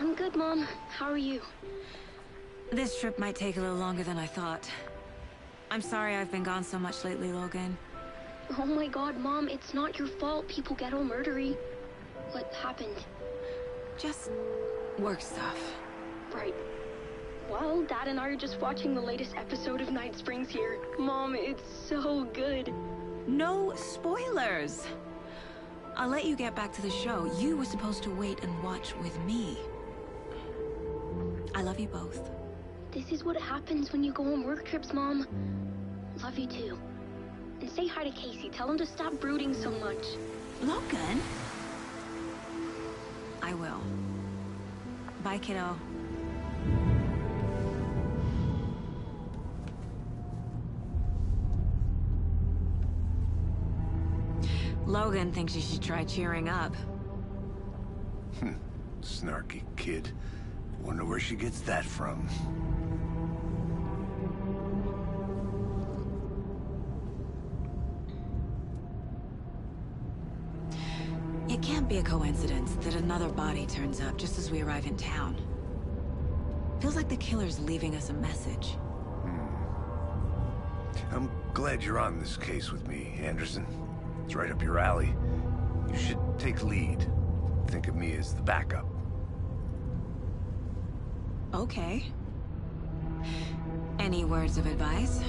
I'm good, Mom. How are you? This trip might take a little longer than I thought. I'm sorry I've been gone so much lately, Logan. Oh my god, Mom, it's not your fault people get all murdery. What happened? Just work stuff. Right. Well, Dad and I are just watching the latest episode of Night Springs here. Mom, it's so good. No spoilers! I'll let you get back to the show. You were supposed to wait and watch with me. I love you both. This is what happens when you go on work trips, Mom. Love you too. And say hi to Casey. Tell him to stop brooding so much. Logan? I will. Bye, kiddo. Logan thinks you should try cheering up. Snarky kid. Wonder where she gets that from. It can't be a coincidence that another body turns up just as we arrive in town. Feels like the killer's leaving us a message. I'm glad you're on this case with me, Anderson. It's right up your alley. You should take lead. Think of me as the backup. Okay. Any words of advice?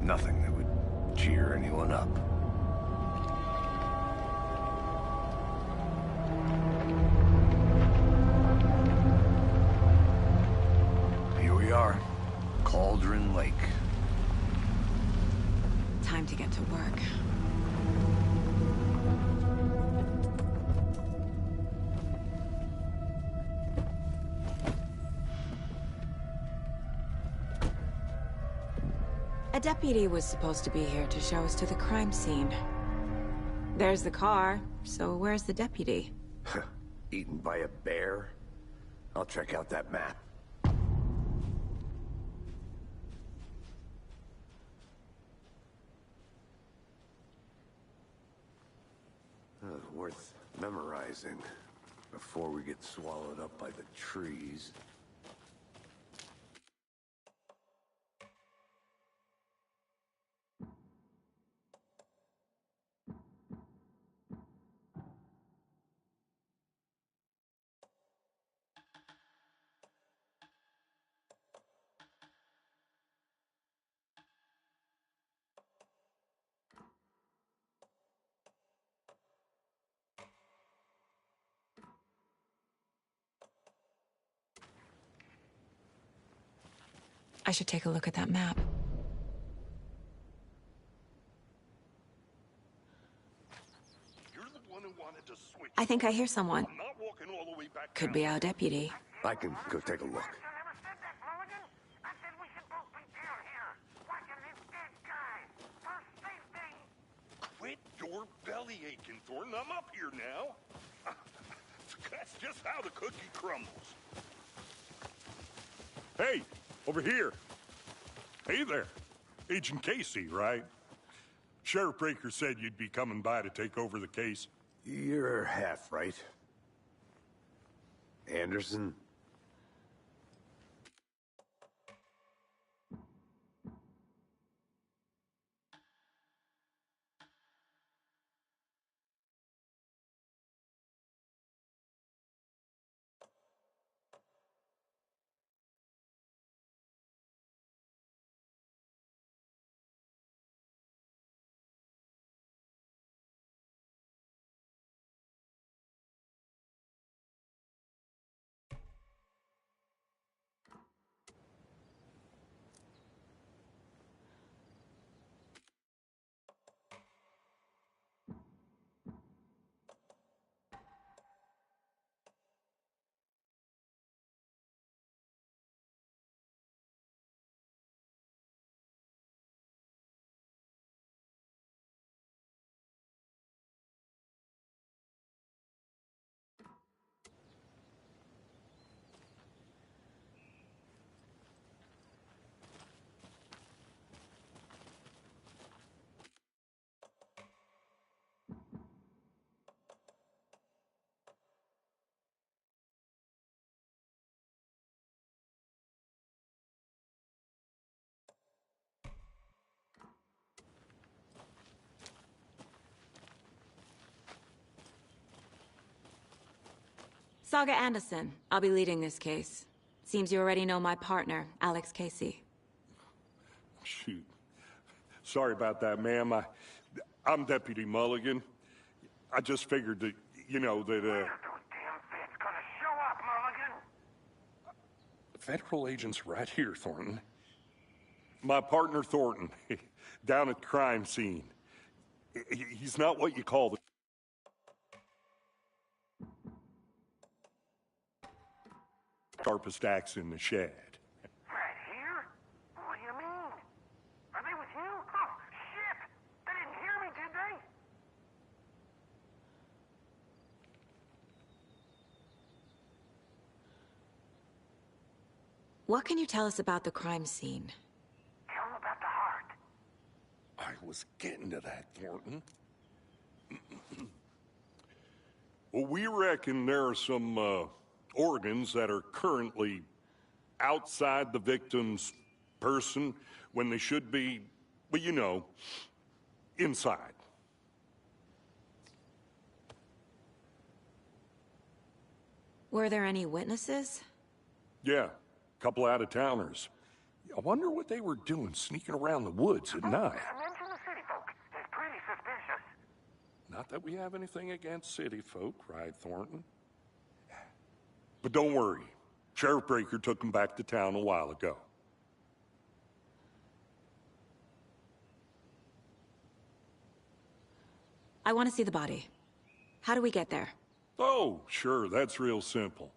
Nothing that would cheer anyone up. Here we are. Cauldron Lake. Time to get to work. A deputy was supposed to be here to show us to the crime scene. There's the car, so where's the deputy? Eaten by a bear? I'll check out that map. Worth memorizing before we get swallowed up by the trees. I should take a look at that map. You're the one who wanted to switch. I think I hear someone. I'm not walking all the way back Could down. be our deputy. I can go take a look. Quit your belly aching, Thornton. I'm up here now. That's just how the cookie crumbles. Hey, over here. Hey there. Agent Casey, right? Sheriff Breaker said you'd be coming by to take over the case. You're half right. Anderson? Saga Anderson. I'll be leading this case. Seems you already know my partner, Alex Casey. Shoot. Sorry about that, ma'am. I'm Deputy Mulligan. I just figured that, that, Where's those damn feds gonna show up, Mulligan? Federal agent's right here, Thornton. My partner, Thornton, down at the crime scene. He's not what you call the sharpest axe in the shed. Right here? What do you mean? Are they with you? Oh, shit! They didn't hear me, did they? What can you tell us about the crime scene? Tell them about the heart. I was getting to that, Thornton. Well, we reckon there are some, organs that are currently outside the victim's person when they should be, well, inside. Were there any witnesses? Yeah, a couple out-of-towners. I wonder what they were doing sneaking around the woods at night. Mention the city folk. It's pretty suspicious. Not that we have anything against city folk, right, Thornton? But don't worry. Sheriff Breaker took them back to town a while ago. I want to see the body. How do we get there? Oh, sure, that's real simple.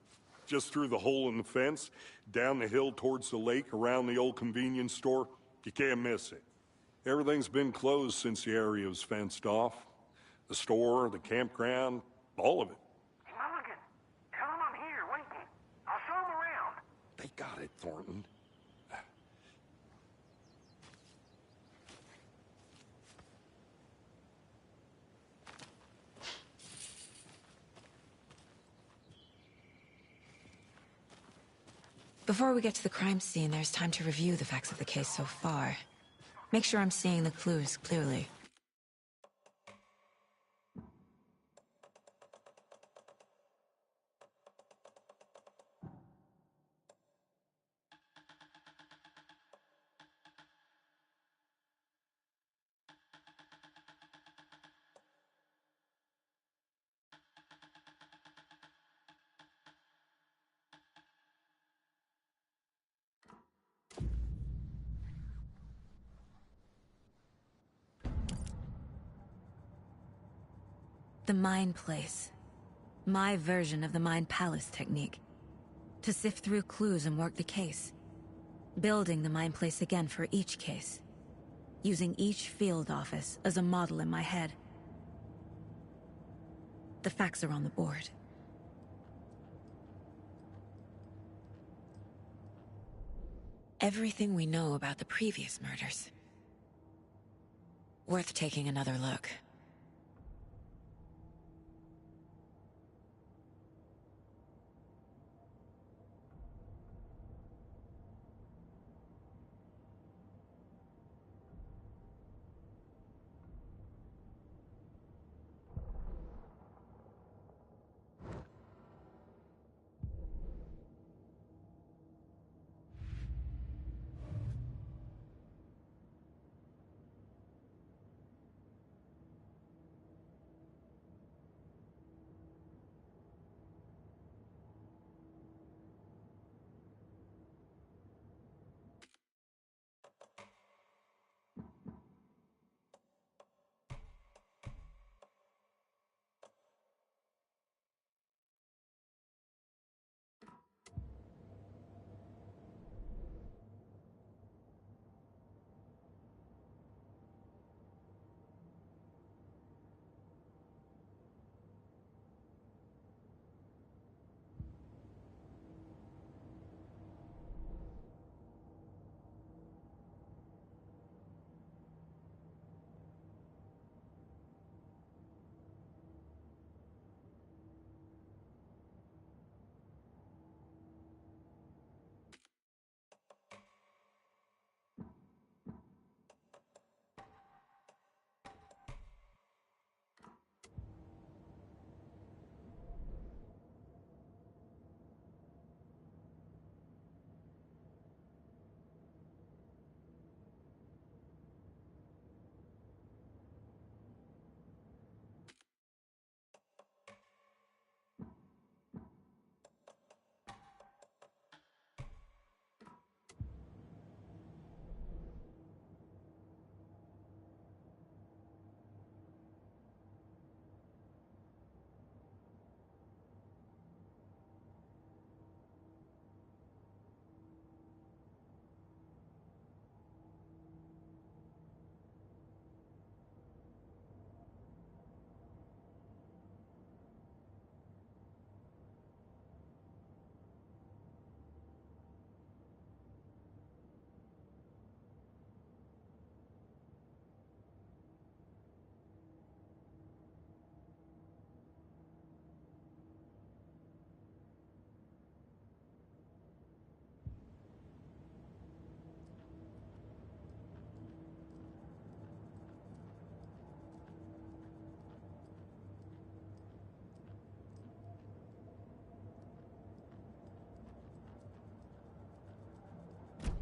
Just through the hole in the fence, down the hill towards the lake, around the old convenience store. You can't miss it. Everything's been closed since the area was fenced off. The store, the campground, all of it. Mulligan, tell them I'm here, waiting. I'll show them around. They got it, Thornton. Before we get to the crime scene, there's time to review the facts of the case so far. Make sure I'm seeing the clues clearly. The Mind Place. My version of the Mind Palace technique. To sift through clues and work the case. Building the Mind Place again for each case. Using each field office as a model in my head. The facts are on the board. Everything we know about the previous murders. Worth taking another look.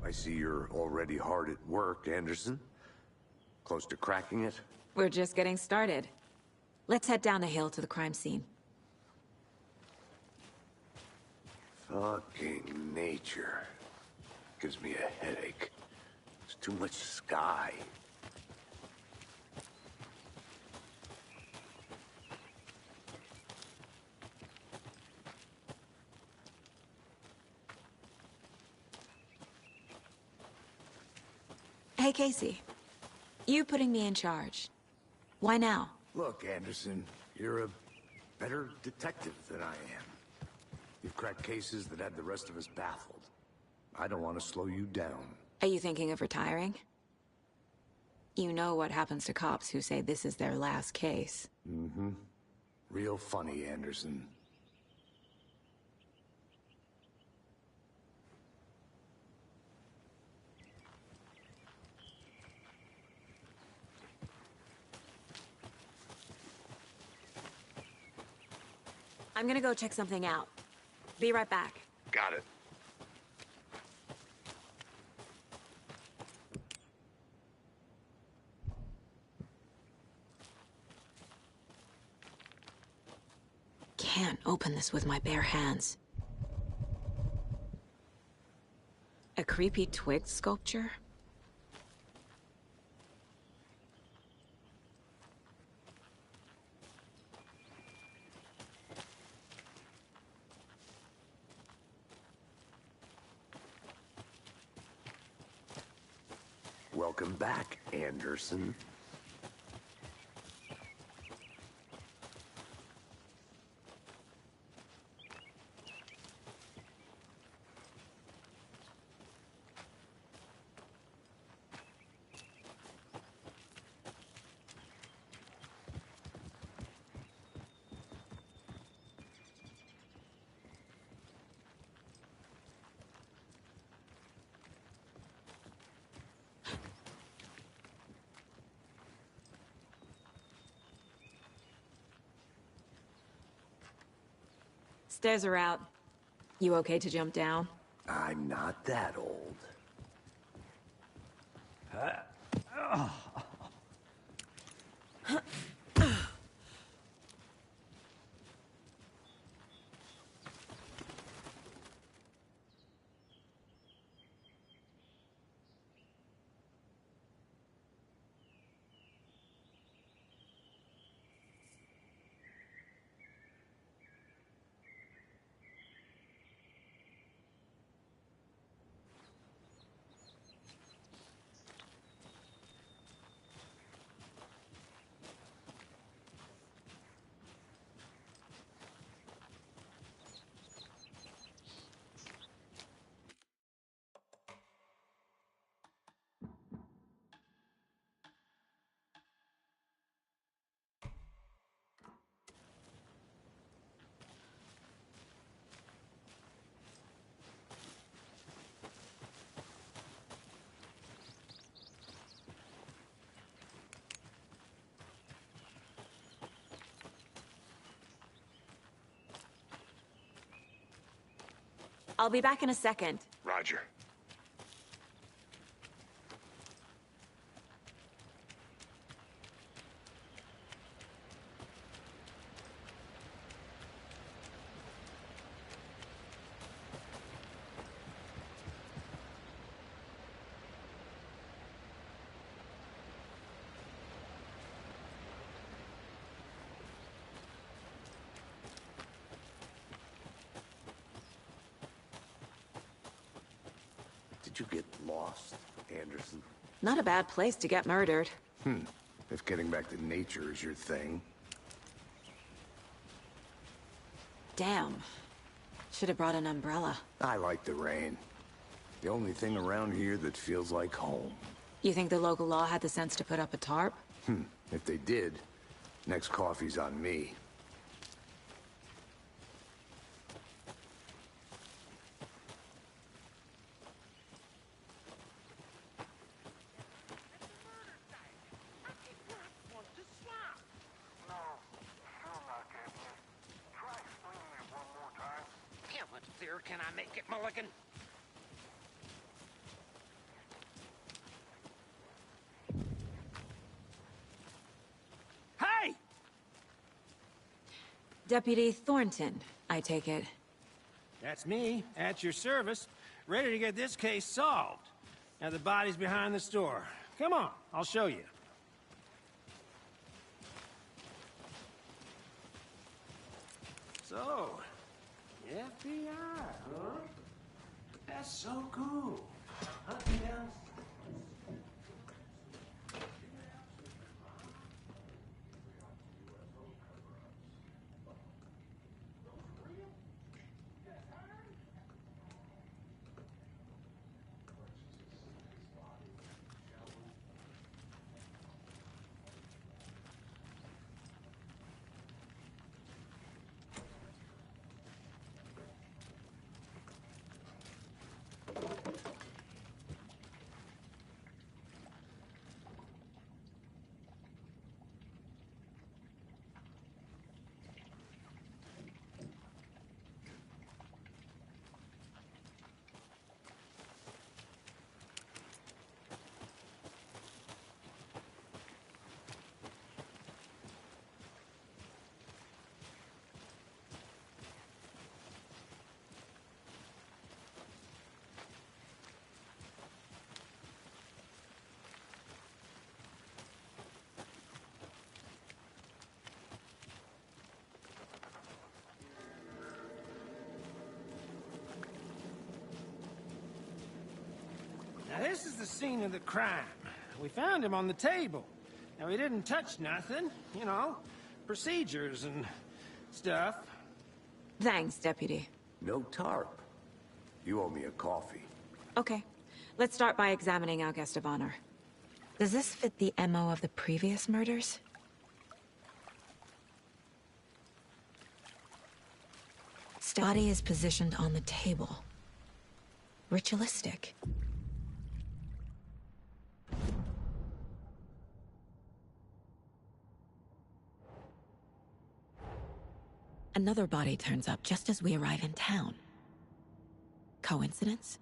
I see you're already hard at work, Anderson. Close to cracking it? We're just getting started. Let's head down the hill to the crime scene. Fucking nature. Gives me a headache. There's too much sky. Hey, Casey. You putting me in charge. Why now? Look, Anderson, you're a better detective than I am. You've cracked cases that had the rest of us baffled. I don't want to slow you down. Are you thinking of retiring? You know what happens to cops who say this is their last case. Mm-hmm. Real funny, Anderson. I'm gonna go check something out. Be right back. Got it. Can't open this with my bare hands. A creepy twig sculpture? Welcome back, Anderson. Stairs are out. You okay to jump down? I'm not that old. I'll be back in a second. Roger. Did you get lost, Anderson? Not a bad place to get murdered. If getting back to nature is your thing. Damn. Should have brought an umbrella. I like the rain. The only thing around here that feels like home. You think the local law had the sense to put up a tarp? If they did, next coffee's on me. Can I make it, Mulligan? Deputy Thornton, I take it. That's me, at your service, ready to get this case solved. Now the body's behind the store. Come on, I'll show you. So, FBI, huh? That's so cool. Hunt me down. Now, this is the scene of the crime. We found him on the table. Now, he didn't touch nothing, you know, procedures and stuff. Thanks, Deputy. No tarp. You owe me a coffee. Okay, let's start by examining our guest of honor. Does this fit the MO of the previous murders? Body is positioned on the table. Ritualistic. Another body turns up just as we arrive in town. Coincidence?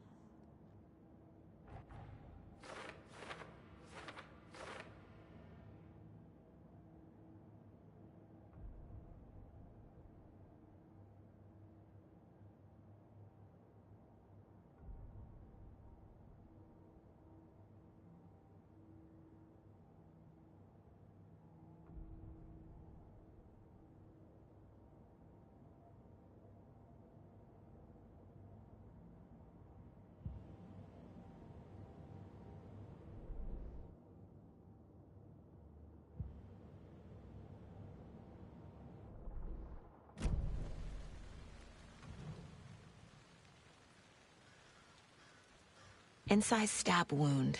Incised stab wound,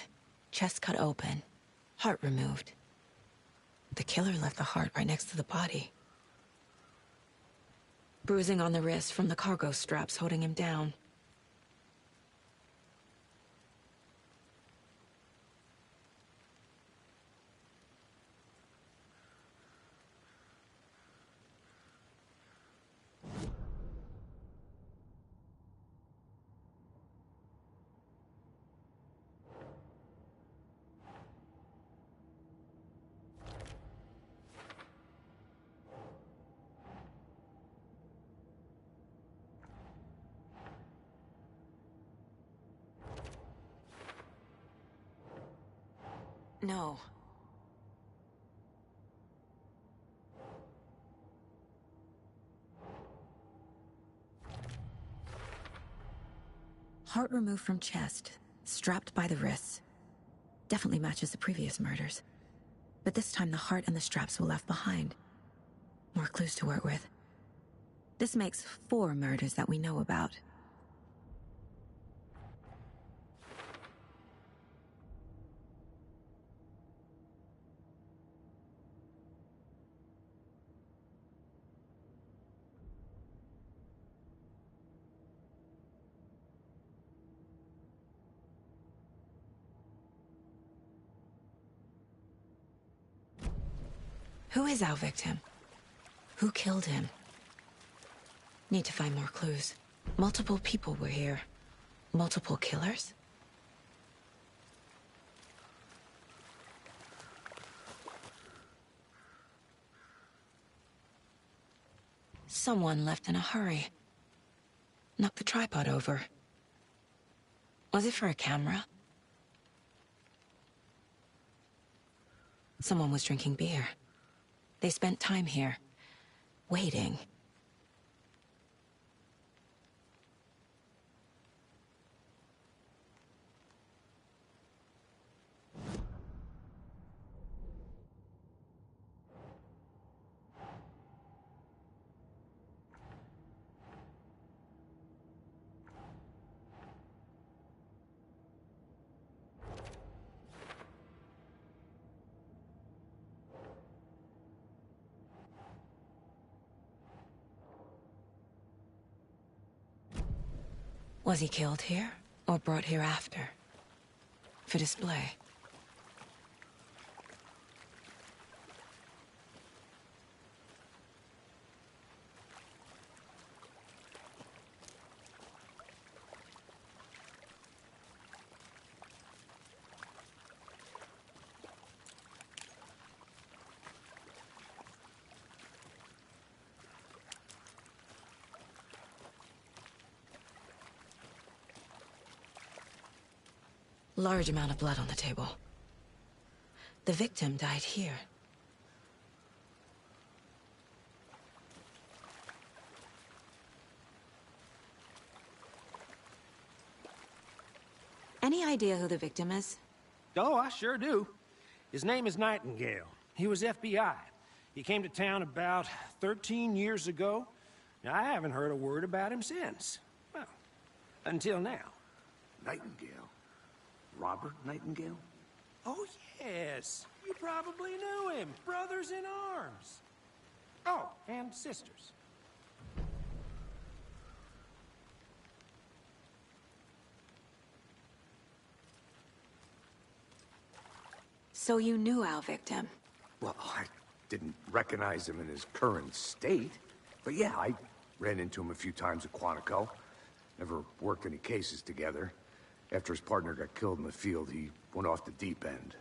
chest cut open, heart removed. The killer left the heart right next to the body. Bruising on the wrist from the cargo straps holding him down. No. Heart removed from chest, strapped by the wrists. Definitely matches the previous murders. But this time the heart and the straps were left behind. More clues to work with. This makes 4 murders that we know about. Who is our victim? Who killed him? Need to find more clues. Multiple people were here. Multiple killers? Someone left in a hurry. Knocked the tripod over. Was it for a camera? Someone was drinking beer. They spent time here, waiting. Was he killed here, or brought here after? For display? Large amount of blood on the table. The victim died here. Any idea who the victim is? Oh, I sure do. His name is Nightingale. He was FBI. He came to town about 13 years ago. Now, I haven't heard a word about him since. Well, until now. Nightingale? Robert Nightingale? Oh, yes. You probably knew him. Brothers in arms. Oh, and sisters. So you knew our victim? Well, I didn't recognize him in his current state. But yeah, I ran into him a few times at Quantico. Never worked any cases together. After his partner got killed in the field, he went off the deep end.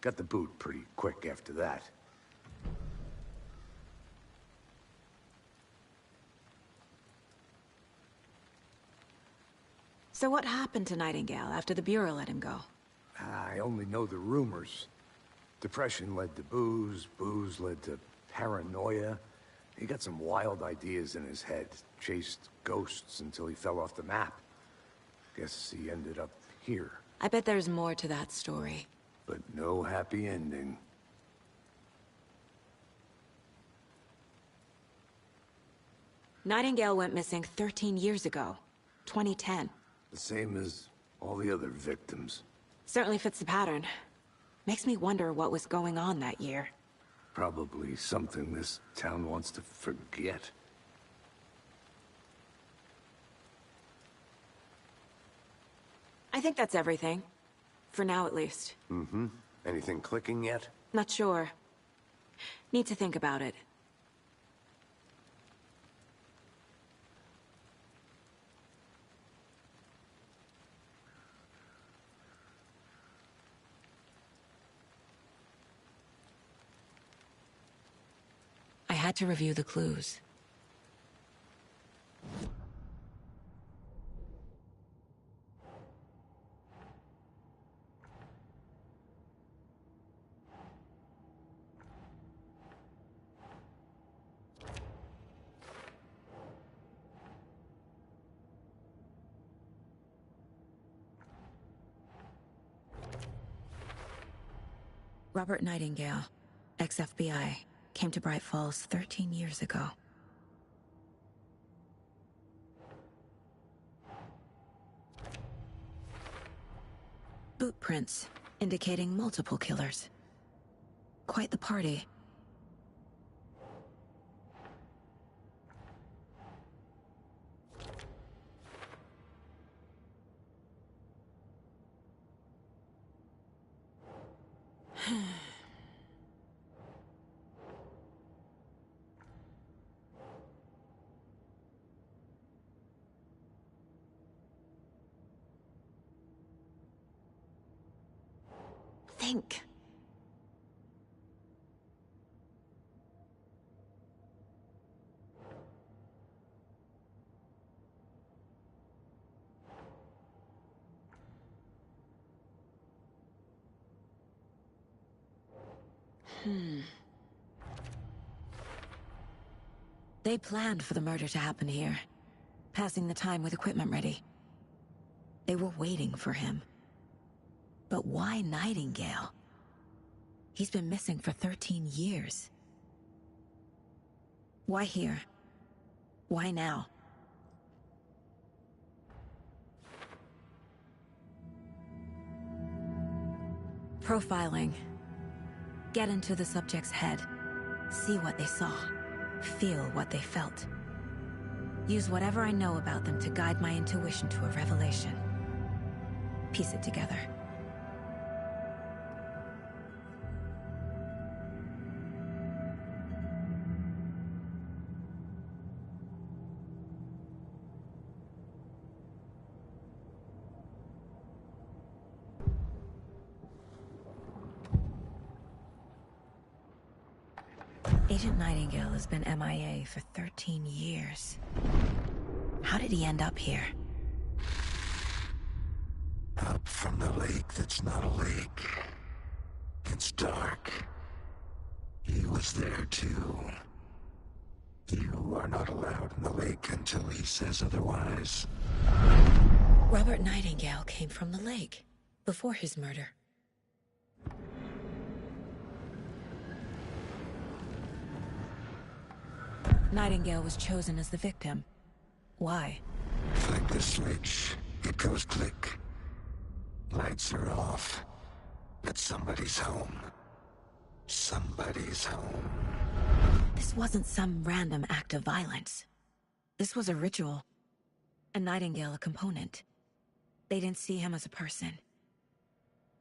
Got the boot pretty quick after that. So what happened to Nightingale after the Bureau let him go? I only know the rumors. Depression led to booze, booze led to paranoia. He got some wild ideas in his head, chased ghosts until he fell off the map. Guess he ended up here. I bet there's more to that story. But no happy ending. Nightingale went missing 13 years ago. 2010. The same as all the other victims. Certainly fits the pattern. Makes me wonder what was going on that year. Probably something this town wants to forget. I think that's everything. For now, at least. Mm-hmm. Anything clicking yet? Not sure. Need to think about it. I had to review the clues. Robert Nightingale, ex-FBI, came to Bright Falls 13 years ago. Boot prints, indicating multiple killers. Quite the party. Think. They planned for the murder to happen here, passing the time with equipment ready. They were waiting for him. But why Nightingale? He's been missing for 13 years. Why here? Why now? Profiling. Get into the subject's head. See what they saw. Feel what they felt. Use whatever I know about them to guide my intuition to a revelation. Piece it together. Agent Nightingale has been MIA for 13 years. How did he end up here? Up from the lake that's not a lake. It's dark. He was there too. You are not allowed in the lake until he says otherwise. Robert Nightingale came from the lake, before his murder. Nightingale was chosen as the victim. Why? Flick the switch. It goes click. Lights are off. But somebody's home. Somebody's home. This wasn't some random act of violence. This was a ritual. And Nightingale a component. They didn't see him as a person.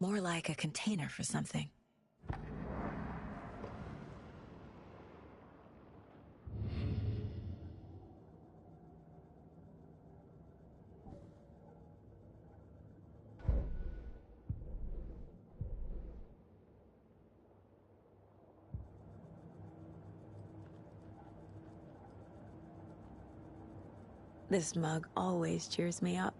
More like a container for something. This mug always cheers me up.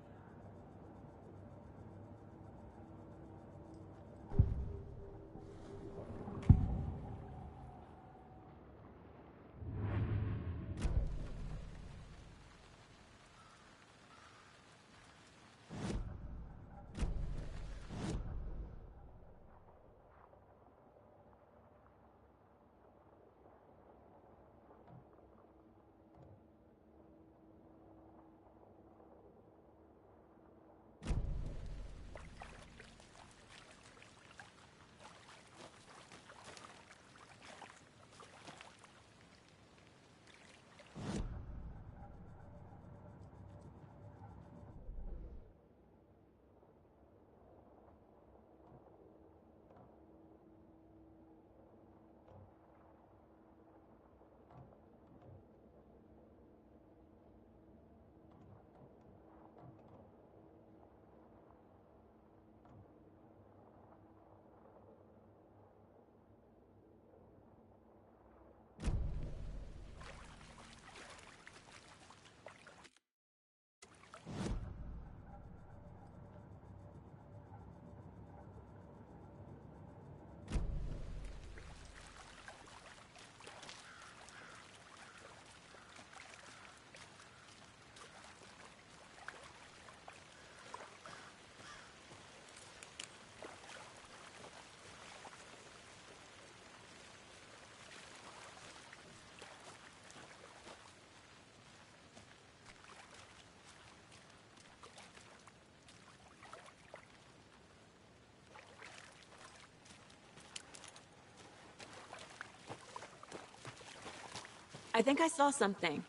I think I saw something.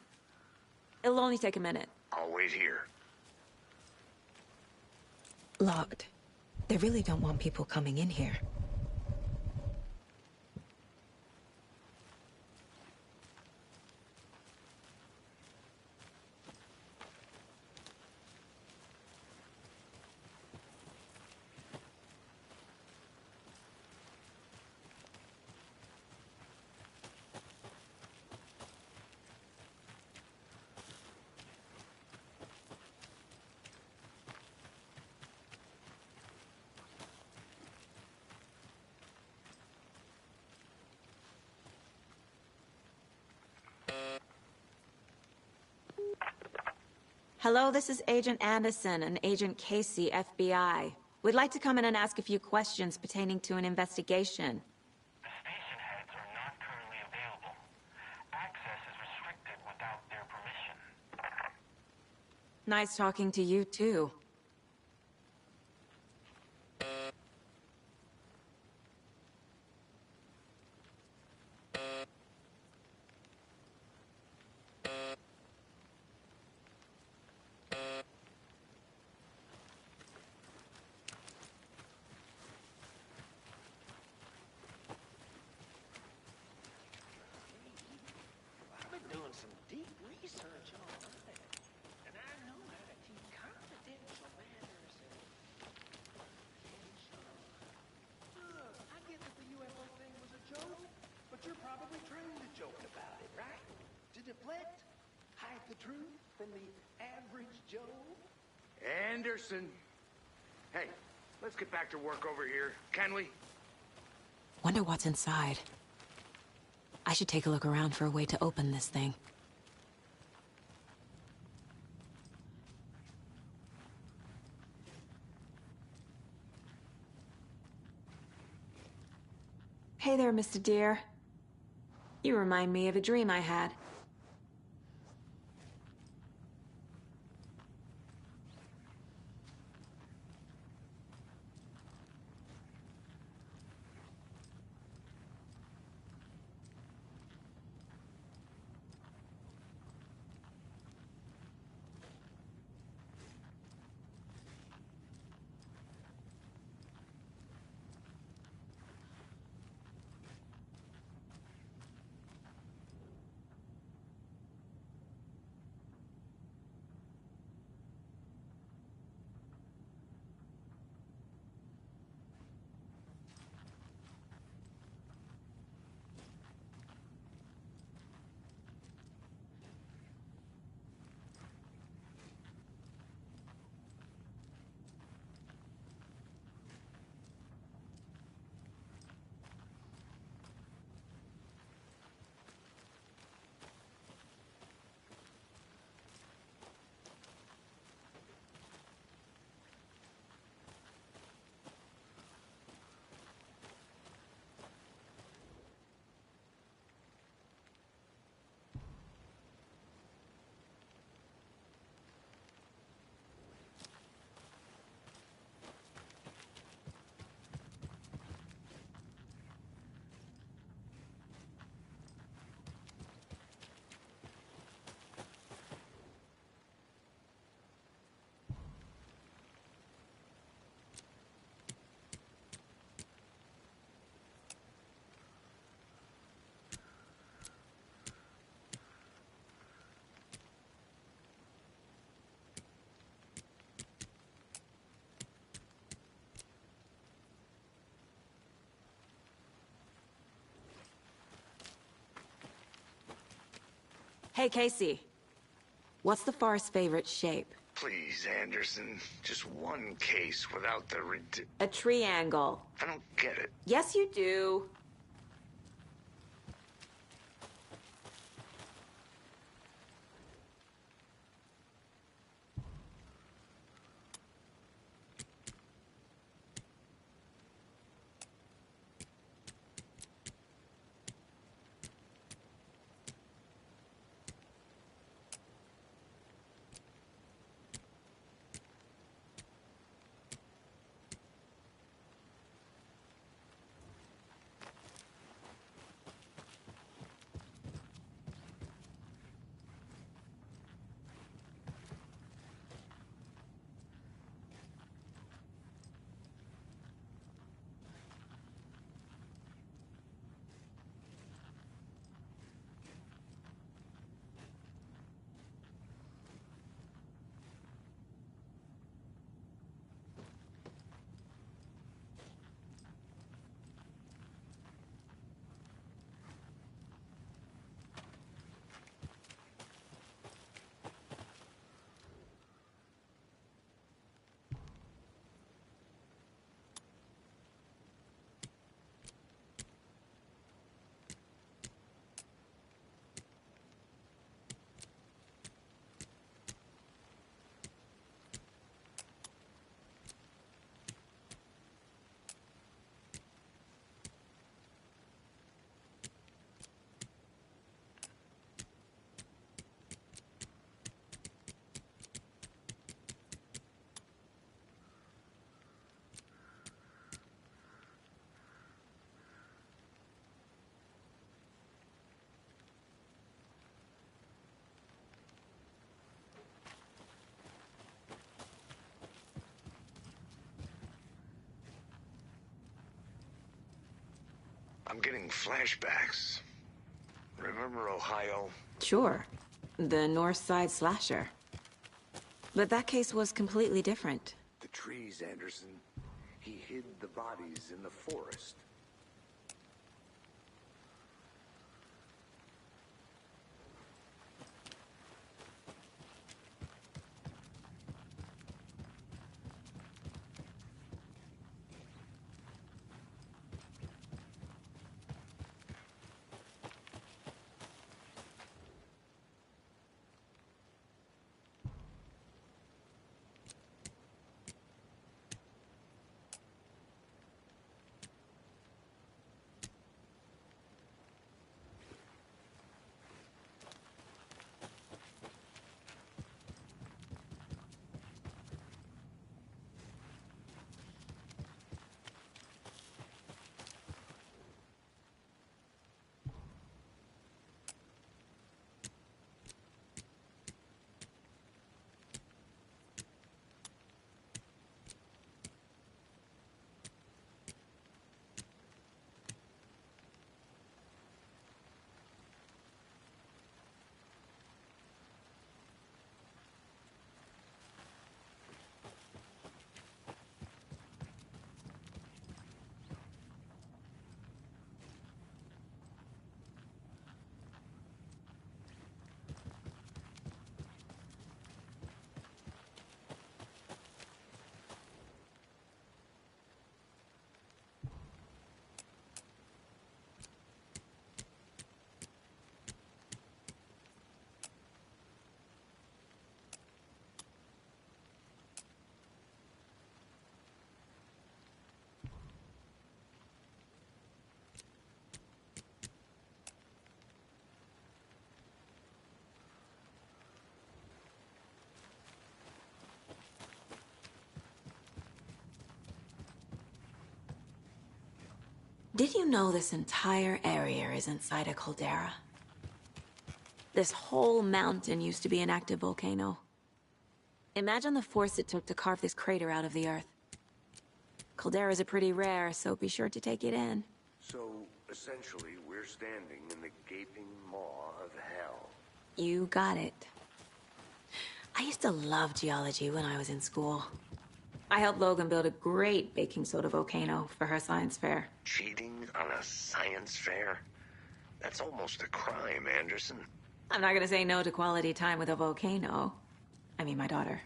It'll only take a minute. I'll wait here. Locked. They really don't want people coming in here. Hello, this is Agent Anderson and Agent Casey, FBI. We'd like to come in and ask a few questions pertaining to an investigation. The station heads are not currently available. Access is restricted without their permission. Nice talking to you, too. I've been doing some deep research on it, and I know how to keep confidential matters. I get that the UFO thing was a joke, but you're probably trained to joke about it, right? To deflect, hide the truth from the average Joe. Anderson. Hey, let's get back to work over here, can we? Wonder what's inside. I should take a look around for a way to open this thing. Hey there, Mr. Deer. You remind me of a dream I had. Hey, Casey. What's the far's favorite shape? Please, Anderson. Just one case without the A triangle. I don't get it. Yes, you do. I'm getting flashbacks. Remember Ohio? Sure. The North Side slasher. But that case was completely different. The trees, Anderson. He hid the bodies in the forest. Did you know this entire area is inside a caldera? This whole mountain used to be an active volcano. Imagine the force it took to carve this crater out of the earth. Calderas are pretty rare, so be sure to take it in. So, essentially, we're standing in the gaping maw of hell. You got it. I used to love geology when I was in school. I helped Logan build a great baking soda volcano for her science fair. Cheating on a science fair? That's almost a crime, Anderson. I'm not gonna say no to quality time with a volcano. I mean, my daughter.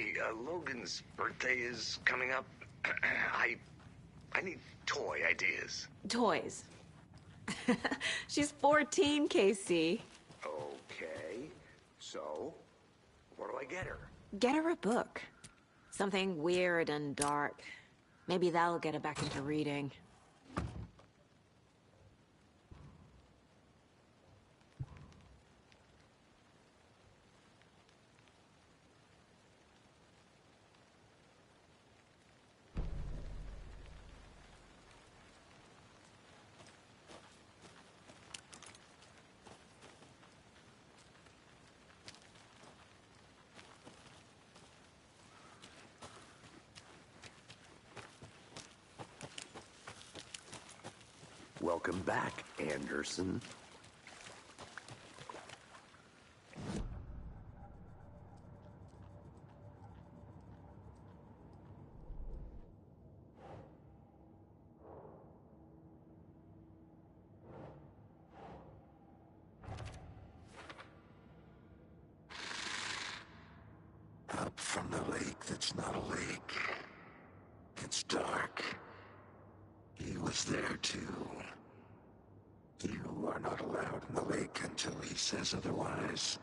Hey, Logan's birthday is coming up. I need toy ideas. Toys. She's 14, Casey. Okay, so what do I get her? Get her a book. Something weird and dark. Maybe that'll get her back into reading. Welcome back, Anderson. Up from the lake that's not a lake. It's dark. He was there too. You are not allowed in the lake until he says otherwise.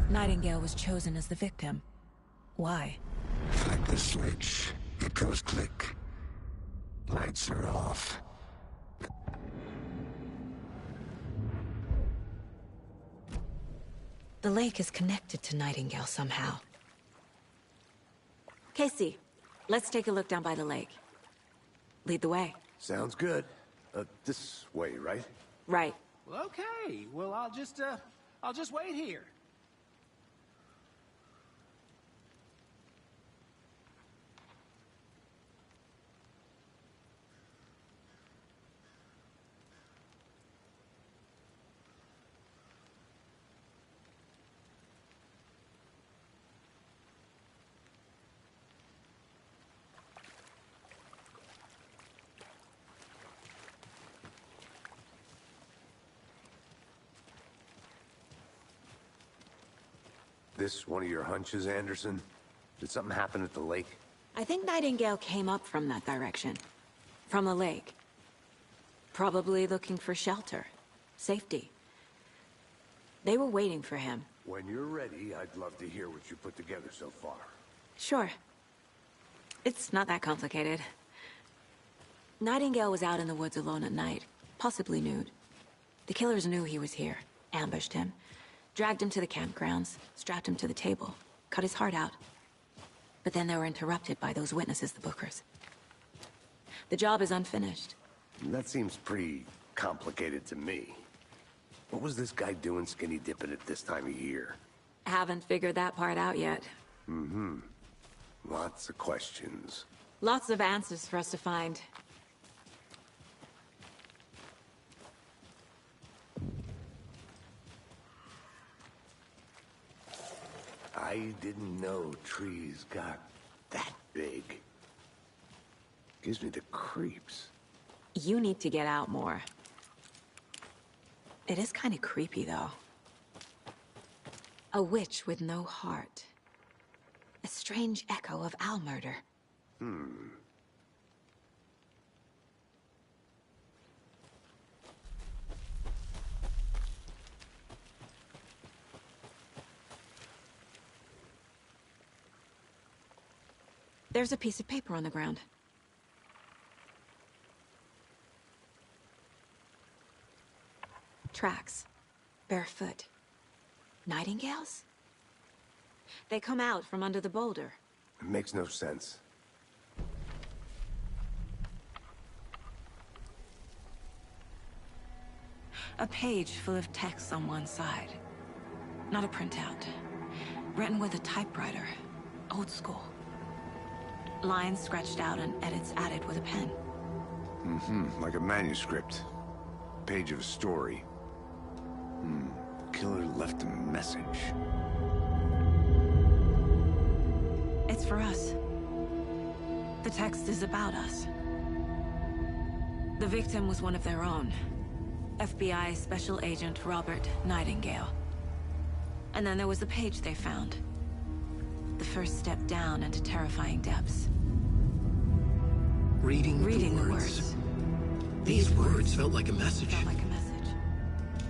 Nightingale was chosen as the victim. Why? Flick the switch. It goes click. Lights are off. The lake is connected to Nightingale somehow. Casey, let's take a look down by the lake. Lead the way. Sounds good. This way, right? Right. Well, okay. Well, I'll just wait here. This one of your hunches, Anderson? Did something happen at the lake? I think Nightingale came up from that direction. From the lake. Probably looking for shelter. Safety. They were waiting for him. When you're ready, I'd love to hear what you put together so far. Sure. It's not that complicated. Nightingale was out in the woods alone at night, possibly nude. The killers knew he was here, ambushed him, dragged him to the campgrounds, strapped him to the table, cut his heart out. But then they were interrupted by those witnesses, the Bookers. The job is unfinished. That seems pretty complicated to me. What was this guy doing skinny dipping at this time of year? Haven't figured that part out yet. Mm-hmm. Lots of questions. Lots of answers for us to find. I didn't know trees got that big. Gives me the creeps. You need to get out more. It is kind of creepy, though. A witch with no heart. A strange echo of owl murder. There's a piece of paper on the ground. Tracks. Barefoot. Nightingales? They come out from under the boulder. It makes no sense. A page full of text on one side. Not a printout. Written with a typewriter. Old school. Lines scratched out and edits added with a pen. Mm-hmm, like a manuscript. Page of a story. Killer left a message. It's for us. The text is about us. The victim was one of their own. FBI Special Agent Robert Nightingale. And then there was the page they found. The first step down into terrifying depths. Reading the words. These words felt like a message. Felt like a message.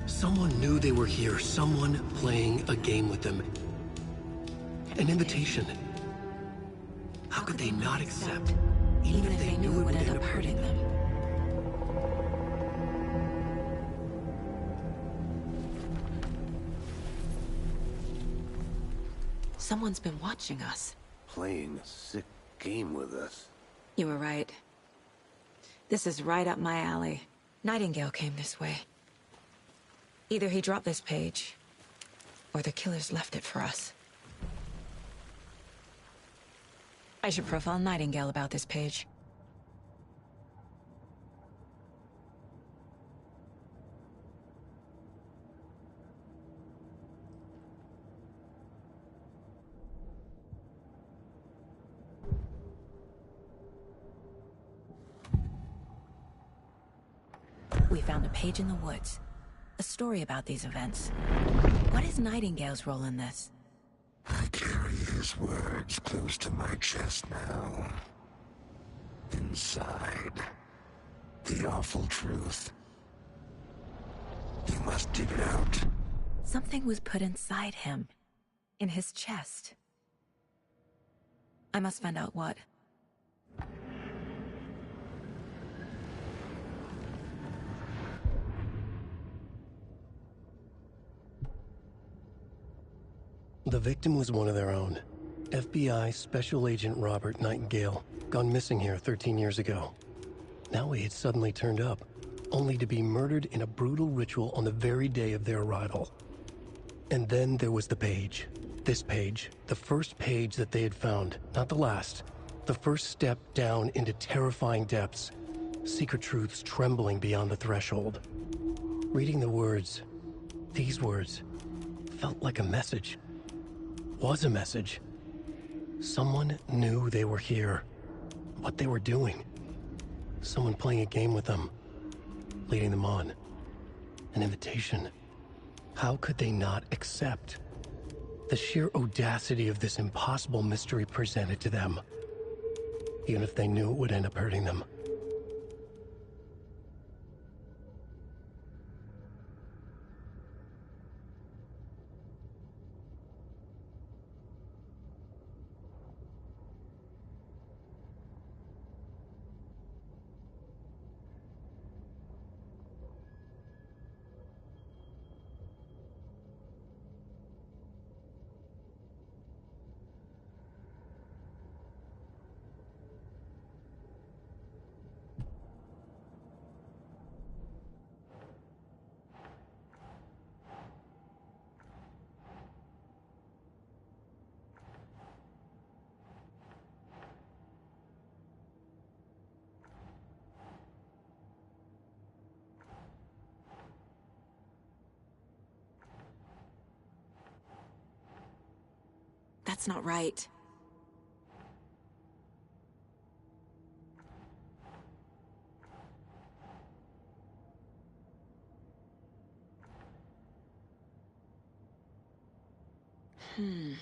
Someone knew they were here, someone playing a game with them. An invitation. How could they not accept, even if they knew it would end up hurting them? Someone's been watching us. Playing a sick game with us. You were right. This is right up my alley. Nightingale came this way. Either he dropped this page, or the killers left it for us. I should profile Nightingale about this page. We found a page in the woods. A story about these events. What is Nightingale's role in this? I carry his words close to my chest now. Inside, the awful truth. You must dig it out. Something was put inside him. In his chest. I must find out what. The victim was one of their own. FBI Special Agent Robert Nightingale, gone missing here 13 years ago. Now he had suddenly turned up, only to be murdered in a brutal ritual on the very day of their arrival. And then there was the page. This page, the first page that they had found, not the last. The first step down into terrifying depths. Secret truths trembling beyond the threshold. Reading the words, these words, felt like a message. Was a message. Someone knew they were here. What they were doing. Someone playing a game with them. Leading them on. An invitation. How could they not accept? The sheer audacity of this impossible mystery presented to them. Even if they knew it would end up hurting them. That's not right. Hmm.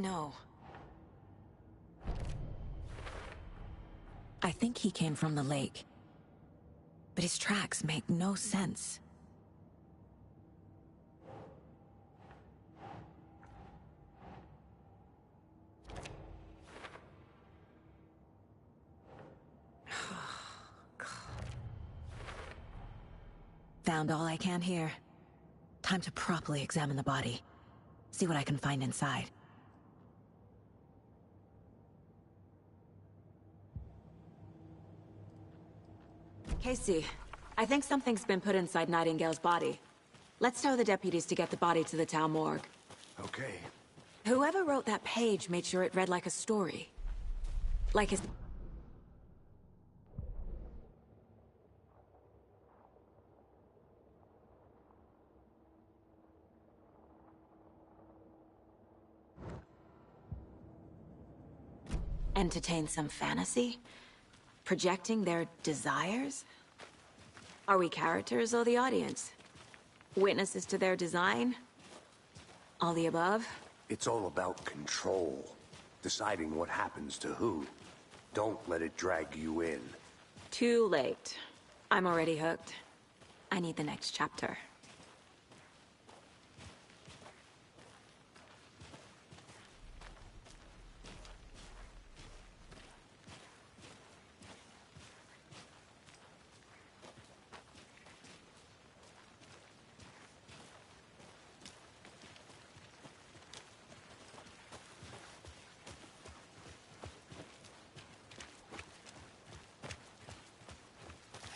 No. I think he came from the lake. But his tracks make no sense. Found all I can here. Time to properly examine the body. See what I can find inside. Casey, I think something's been put inside Nightingale's body. Let's tell the deputies to get the body to the town morgue. Okay. Whoever wrote that page made sure it read like a story. Like his... Entertain some fantasy? Projecting their desires? Are we characters or the audience? Witnesses to their design? All the above? It's all about control. Deciding what happens to who. Don't let it drag you in. Too late. I'm already hooked. I need the next chapter.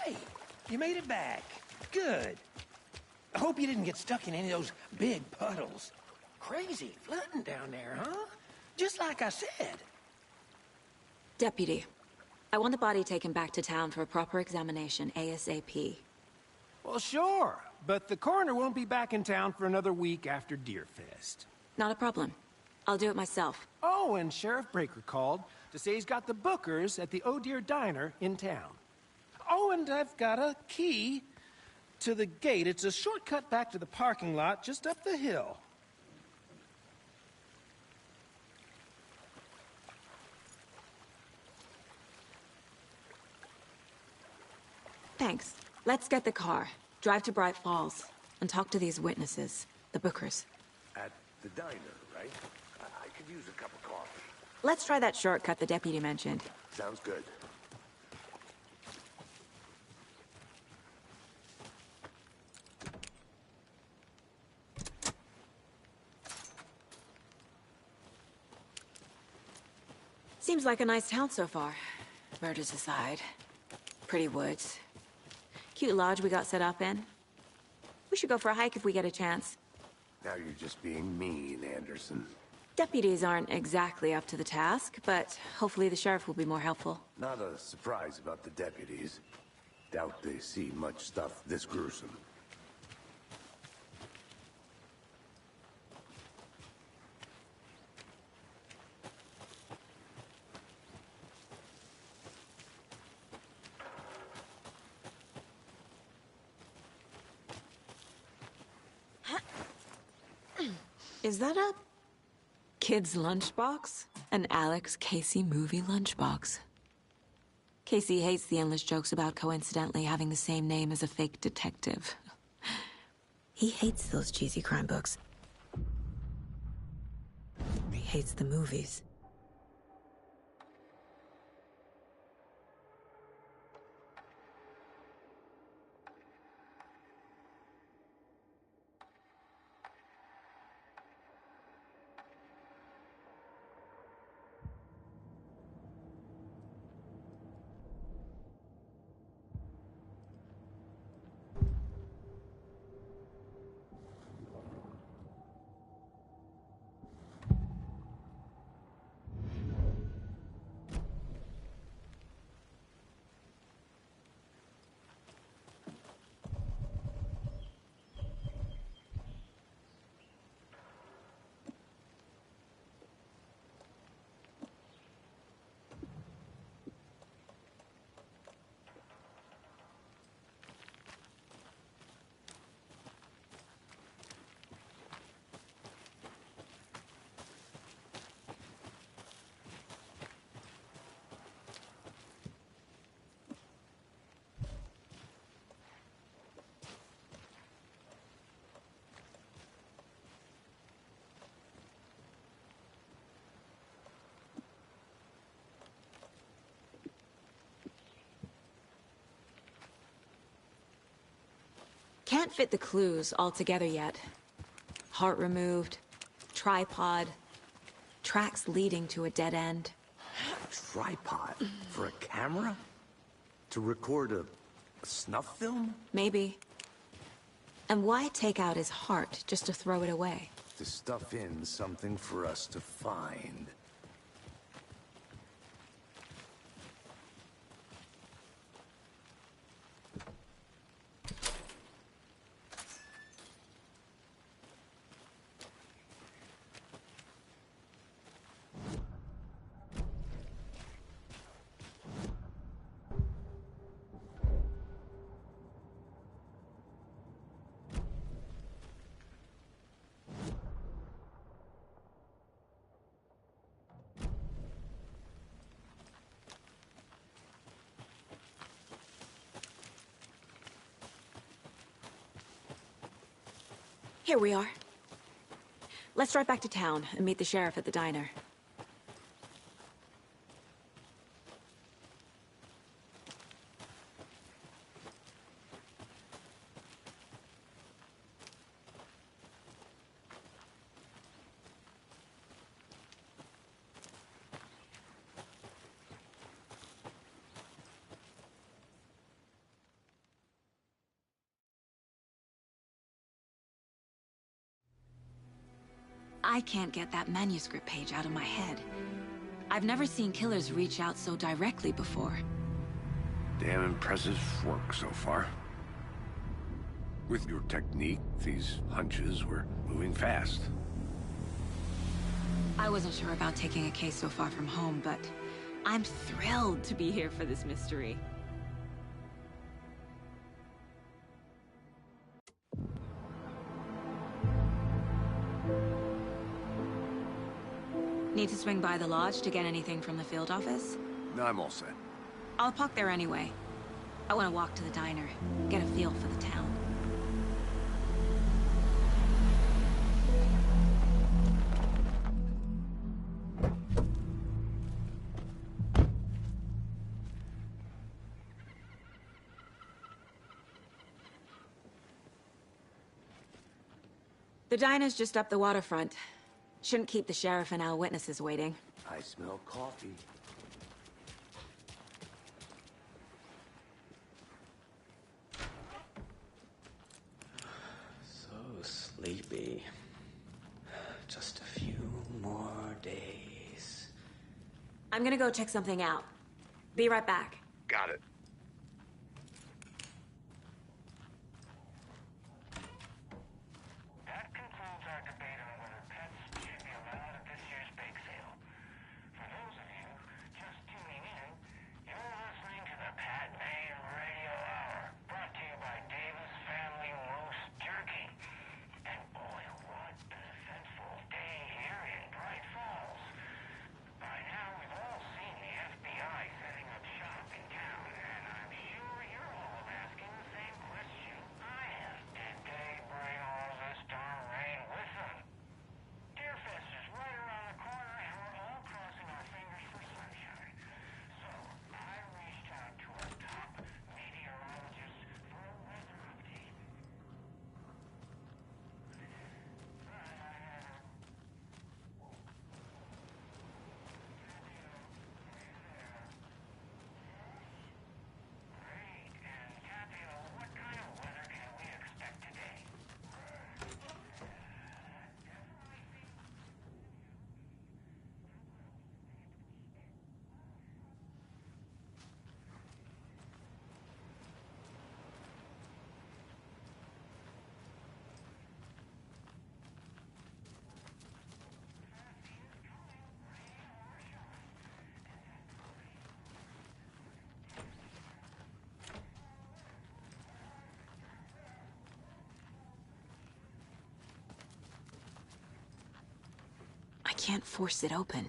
Hey, you made it back. Good. I hope you didn't get stuck in any of those big puddles. Crazy flooding down there, huh? Just like I said. Deputy, I want the body taken back to town for a proper examination, ASAP. Well, sure. But the coroner won't be back in town for another week after Deerfest. Not a problem. I'll do it myself. Oh, and Sheriff Breaker called to say he's got the Bookers at the Oh Dear Diner in town. Oh, and I've got a key to the gate. It's a shortcut back to the parking lot just up the hill. Thanks. Let's get the car, drive to Bright Falls, and talk to these witnesses, the Bookers. At the diner, right? I could use a cup of coffee. Let's try that shortcut the deputy mentioned. Sounds good. Seems like a nice town so far. Murders aside. Pretty woods. Cute lodge we got set up in. We should go for a hike if we get a chance. Now you're just being mean, Anderson. Deputies aren't exactly up to the task, but hopefully the sheriff will be more helpful. Not a surprise about the deputies. Doubt they see much stuff this gruesome. Is that a kid's lunchbox? An Alex Casey movie lunchbox. Casey hates the endless jokes about coincidentally having the same name as a fake detective. He hates those cheesy crime books. He hates the movies. can't fit the clues all together yet. Heart removed, tripod, tracks leading to a dead end. Tripod? For a camera? To record a snuff film? Maybe. And why take out his heart just to throw it away? To stuff in something for us to find. Here we are. Let's drive back to town and meet the sheriff at the diner. I can't get that manuscript page out of my head. I've never seen killers reach out so directly before. Damn impressive work so far. With your technique, these hunches were moving fast. I wasn't sure about taking a case so far from home, but I'm thrilled to be here for this mystery. Need to swing by the lodge to get anything from the field office? No, I'm all set. I'll park there anyway. I want to walk to the diner, get a feel for the town. The diner's just up the waterfront. Shouldn't keep the sheriff and our witnesses waiting. I smell coffee. So sleepy. Just a few more days. I'm gonna go check something out. Be right back. Got it. That concludes our debate on whether pets should be allowed at this year's bake sale. For those of you just tuning in, you're listening to the Pat May Radio Hour, brought to you by Davis Family Roast Jerky. And boy, what an eventful day here in Bright Falls. By now, we've all seen the FBI setting up shop in town, and I'm sure you're all asking the same question I am. Did they bring all this darn rain with them? Deerfest is right around the corner, and we're all crossing our fingers for sunshine. So, I reached out to our top meteorologist for a weather update. Great, and Tapio, what kind of weather can we expect today? I can't force it open.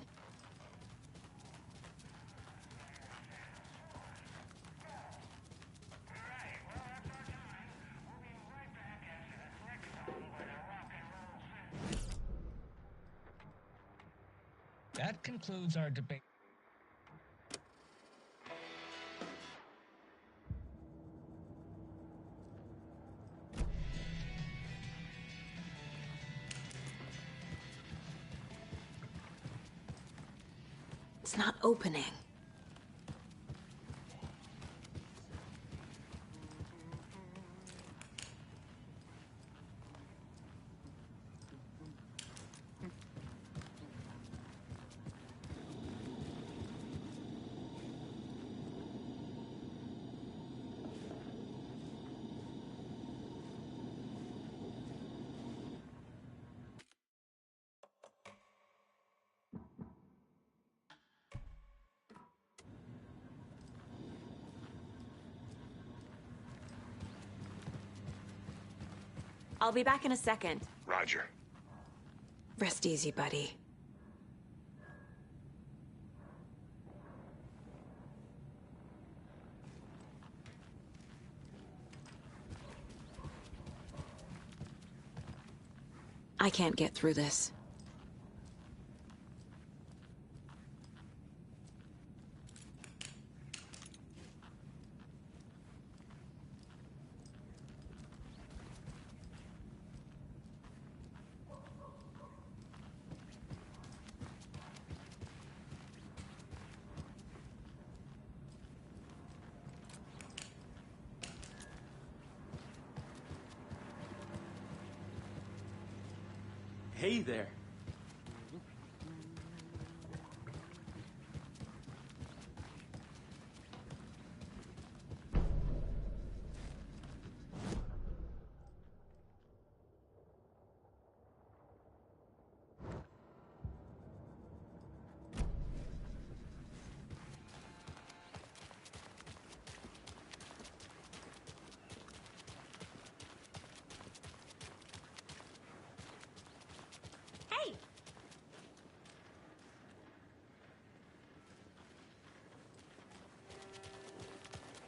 That concludes our debate. It's not opening. I'll be back in a second. Roger. Rest easy, buddy. I can't get through this. Hey there.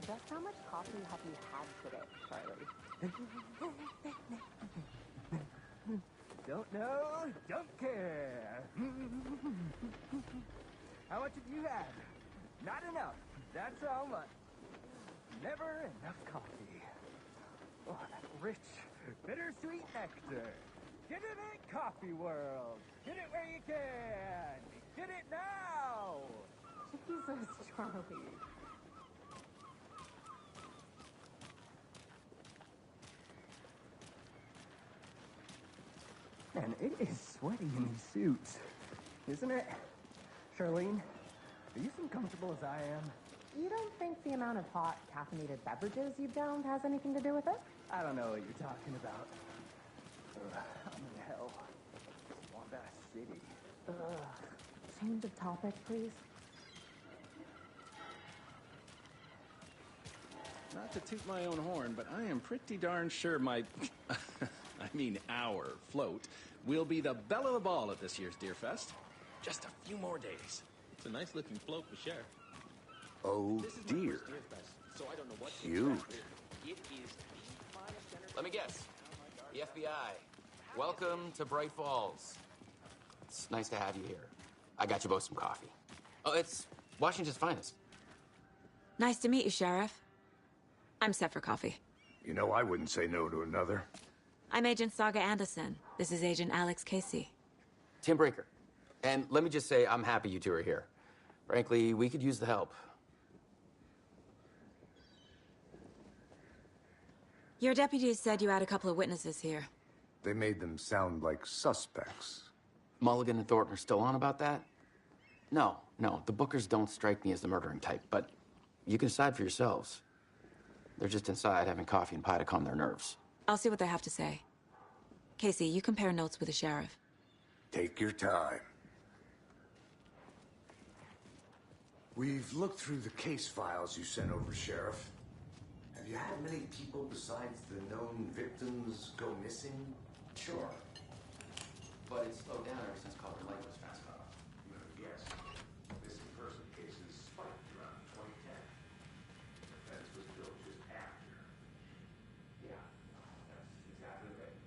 Just how much coffee have you had today, Charlie? Don't know, don't care. How much have you had? Not enough. That's how much. Never enough coffee. Oh, that rich, bittersweet nectar. Get it in Coffee World. Get it where you can. Get it now. Jesus, Charlie. Man, it is sweaty in these suits, isn't it? Charlene, are you as comfortable as I am? You don't think the amount of hot, caffeinated beverages you've downed has anything to do with it? I don't know what you're talking about. I'm in hell. Wanda City. Change of topic, please. Not to toot my own horn, but I am pretty darn sure my... I mean our float will be the belle of the ball at this year's Deer Fest. Just a few more days. It's a nice looking float for sure. Oh dear. So I don't know what Cute. it is. Let me guess. The FBI. Welcome to Bright Falls. It's nice to have you here. I got you both some coffee. Oh, it's Washington's finest. Nice to meet you, Sheriff. I'm set for coffee. You know, I wouldn't say no to another. I'm Agent Saga Anderson. This is Agent Alex Casey. Tim Breaker. And let me just say, I'm happy you two are here. Frankly, we could use the help. Your deputies said you had a couple of witnesses here. They made them sound like suspects. Mulligan and Thornton are still on about that? No, the Bookers don't strike me as the murdering type, but you can decide for yourselves. They're just inside having coffee and pie to calm their nerves. I'll see what they have to say. Casey, you compare notes with the sheriff. Take your time. We've looked through the case files you sent over, Sheriff. Have you had many people besides the known victims go missing? Sure. But it's slowed down ever since Color Light was fast off. Yes. Missing person cases spiked around 2010. The fence was built just after. Yeah, that's exactly right.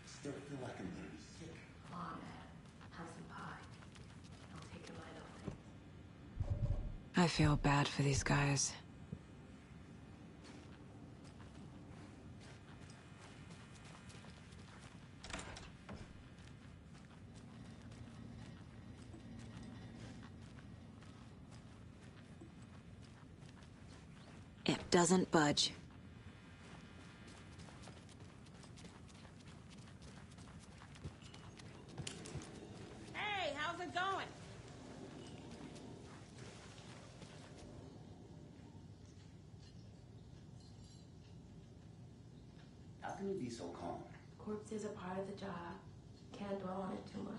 Still feel like I'm gonna be sick. Come on, man. Have some pie. I'll take a bite of it. I feel bad for these guys. doesn't budge. Hey, how's it going? How can you be so calm? Corpse is a part of the job. Can't dwell on it too much.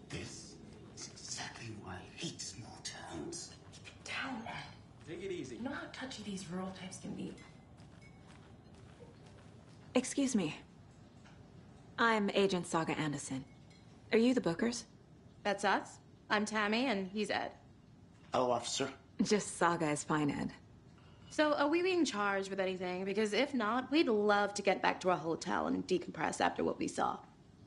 This is exactly why I hate small towns. Down, Ed. Take it easy. You know how touchy these rural types can be. Excuse me. I'm Agent Saga Anderson. Are you the Bookers? That's us. I'm Tammy, and he's Ed. Hello, officer. Just Saga is fine, Ed. So, are we being charged with anything? Because if not, we'd love to get back to our hotel and decompress after what we saw.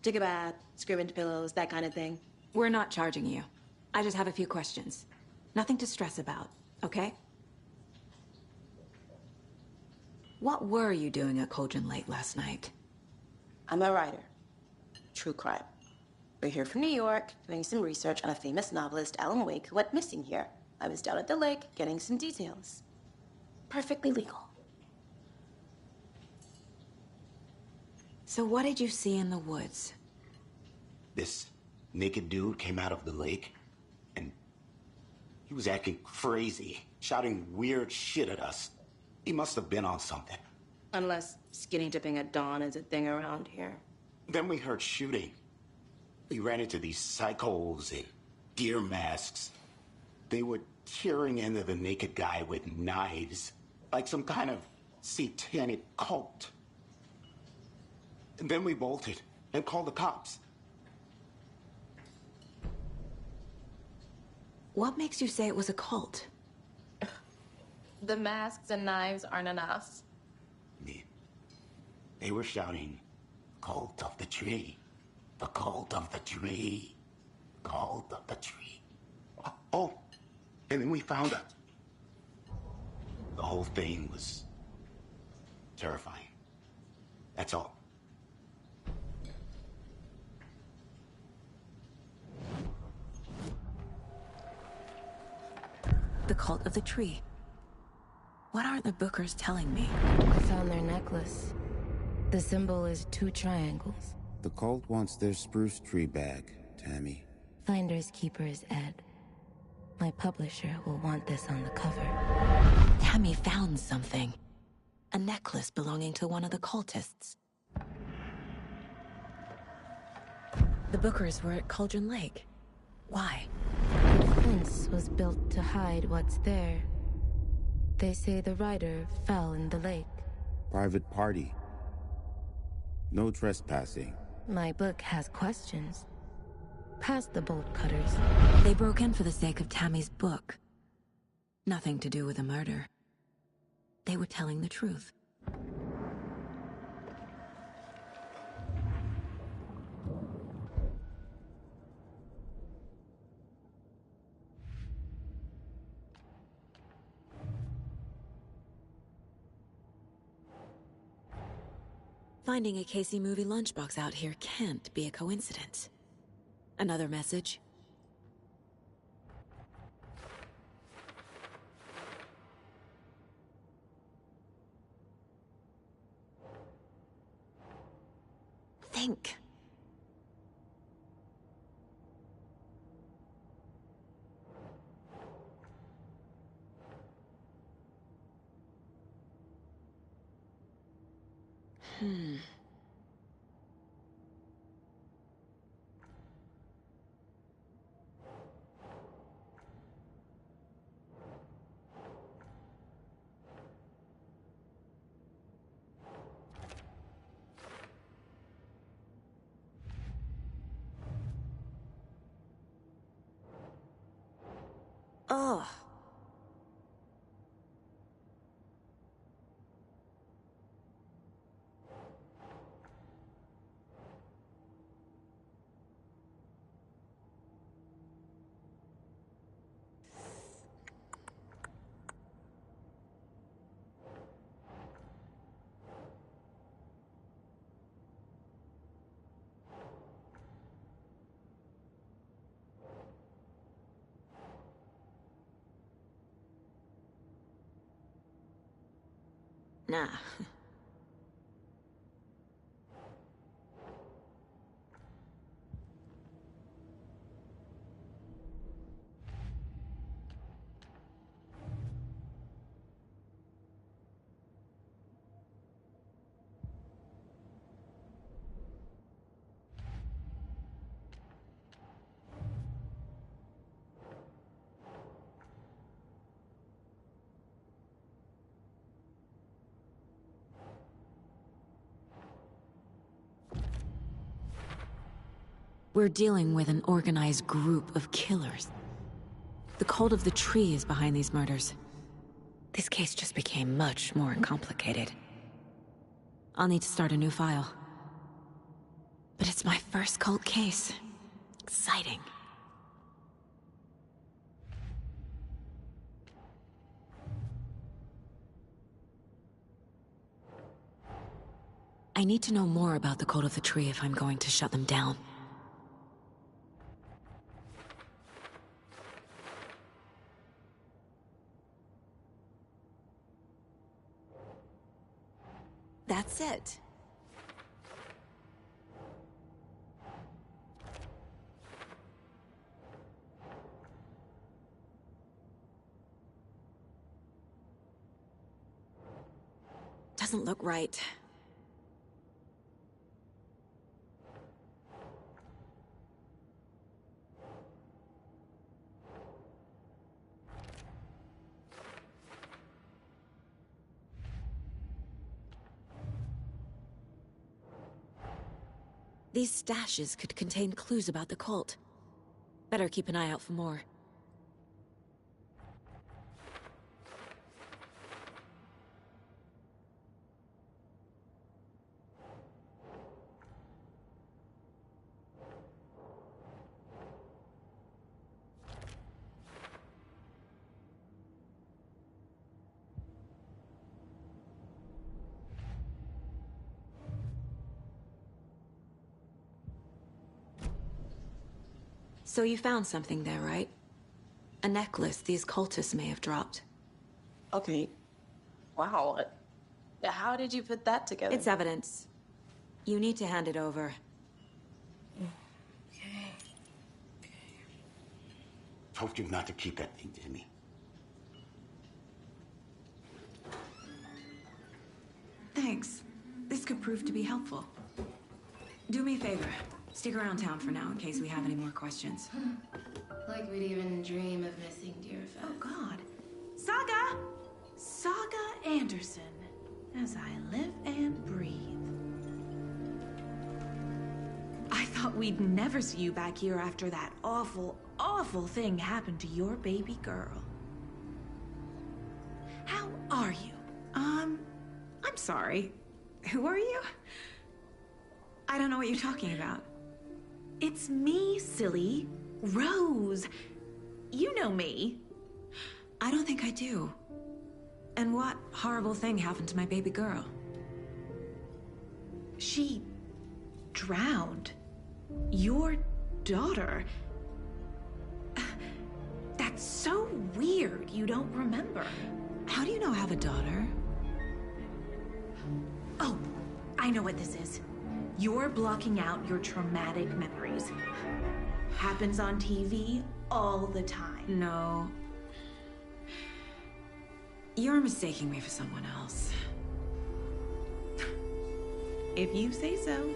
Take a bath, scream into pillows, that kind of thing. We're not charging you. I just have a few questions. Nothing to stress about, okay? What were you doing at Cauldron Lake last night? I'm a writer. True crime. We're here from New York, doing some research on a famous novelist, AlanWake, who went missing here. I was down at the lake, getting some details. Perfectly legal. So what did you see in the woods? This naked dude came out of the lake, and he was acting crazy, shouting weird shit at us. He must have been on something. Unless skinny dipping at dawn is a thing around here. Then we heard shooting. We ran into these psychos in gear masks. They were tearing into the naked guy with knives, like some kind of satanic cult. And then we bolted and called the cops. What makes you say it was a cult? The masks and knives aren't enough. They were shouting, "Cult of the tree, the cult of the tree, cult of the tree." Oh, and then we found out. The whole thing was terrifying. That's all. The cult of the tree. What aren't the Bookers telling me? I found their necklace. The symbol is 2 triangles. The cult wants their spruce tree back, Tammy. Finders keepers, Ed. My publisher will want this on the cover. Tammy found something. A necklace belonging to one of the cultists. The Bookers were at Cauldron Lake. Why? The fence was built to hide what's there. They say the writer fell in the lake. Private party. No trespassing. My book has questions. Past the bolt cutters. They broke in for the sake of Tammy's book. Nothing to do with a murder. They were telling the truth. Finding a Casey movie lunchbox out here can't be a coincidence. Another message? Think. Oh. Nah. We're dealing with an organized group of killers. The cult of the tree is behind these murders. This case just became much more complicated. I'll need to start a new file. But it's my first cult case. Exciting. I need to know more about the cult of the tree if I'm going to shut them down. That's it. Doesn't look right. These stashes could contain clues about the cult. Better keep an eye out for more. So you found something there, right? A necklace these cultists may have dropped. Okay. Wow. How did you put that together? It's evidence. You need to hand it over. Okay. Told you not to keep that thing to me. Thanks. This could prove to be helpful. Do me a favor. Stick around town for now in case we have any more questions. Like we'd even dream of missing Deerfest. Oh, God. Saga! Saga Anderson. As I live and breathe. I thought we'd never see you back here after that awful, awful thing happened to your baby girl. How are you? I'm sorry. Who are you? I don't know what you're talking about. It's me, silly. Rose. You know me. I don't think I do. And what horrible thing happened to my baby girl? She drowned. Your daughter. That's so weird you don't remember. How do you know I have a daughter? Oh, I know what this is. You're blocking out your traumatic memories. Happens on TV all the time. No. You're mistaking me for someone else. If you say so.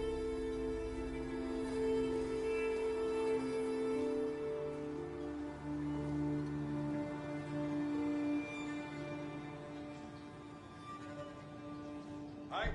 Hi.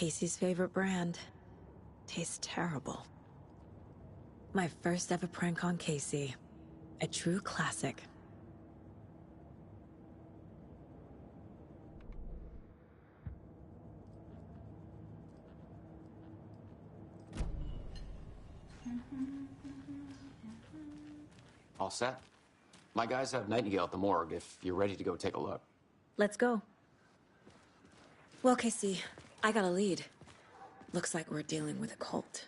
Casey's favorite brand. Tastes terrible. My first ever prank on Casey. A true classic. All set. My guys have Nightingale at the morgue if you're ready to go take a look. Let's go. Well, Casey, I got a lead. Looks like we're dealing with a cult.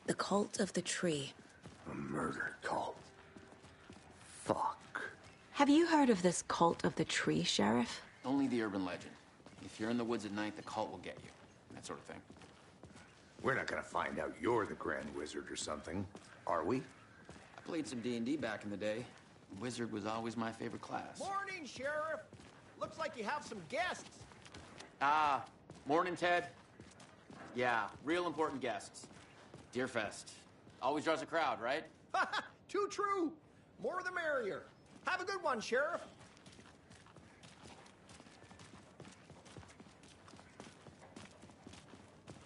The cult of the tree. A murder cult. Fuck. Have you heard of this cult of the tree, Sheriff? Only the urban legend. If you're in the woods at night, the cult will get you. That sort of thing. We're not gonna find out you're the Grand Wizard or something, are we? I played some D&D back in the day. Wizard was always my favorite class. Morning, Sheriff. Looks like you have some guests. Ah, morning, Ted. Yeah, real important guests. Deerfest. Always draws a crowd, right? Too true. More the merrier. Have a good one, Sheriff.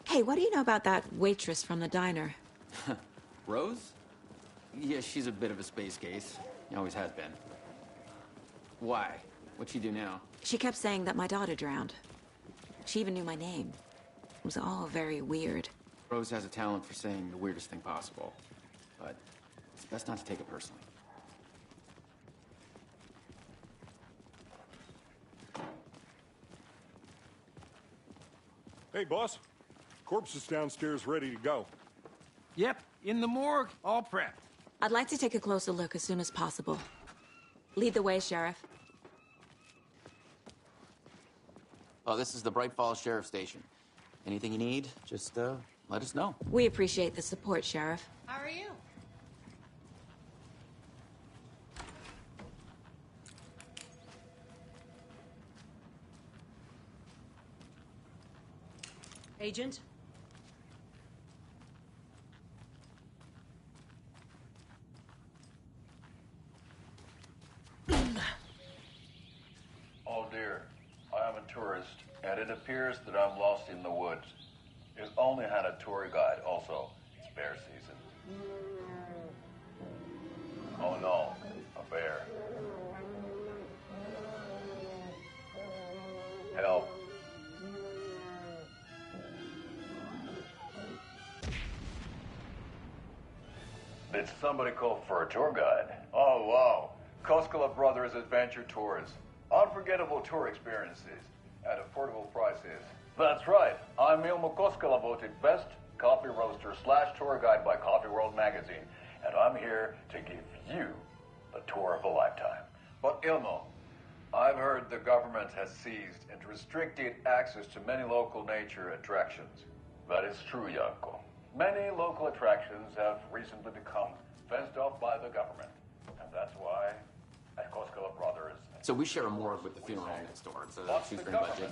Hey, what do you know about that waitress from the diner? Rose? Yeah, she's a bit of a space case. She always has been. Why? What'd she do now? She kept saying that my daughter drowned. She even knew my name. It was all very weird. Rose has a talent for saying the weirdest thing possible. But it's best not to take it personally. Hey, boss. Corpse is downstairs ready to go. Yep, in the morgue, all prepped. I'd like to take a closer look as soon as possible. Lead the way, Sheriff. Oh, this is the Bright Falls Sheriff Station. Anything you need, just let us know. We appreciate the support, Sheriff. How are you? Agent? Oh dear, I am a tourist, and it appears that I'm lost in the woods. Is only had a tour guide, also. It's bear season. Oh no, a bear. Help. Did somebody call for a tour guide? Oh wow, Koskela Brothers Adventure Tours. Unforgettable tour experiences at affordable prices. That's right. I'm Ilmo Koskela, voted best coffee roaster / tour guide by Coffee World magazine, and I'm here to give you the tour of a lifetime. But Ilmo, I've heard the government has seized and restricted access to many local nature attractions. That is true, Yanko. Many local attractions have recently become fenced off by the government, and that's why at Koskela Brothers. So we share a morgue with the funeral home next door. It's a What's the shoestring budget.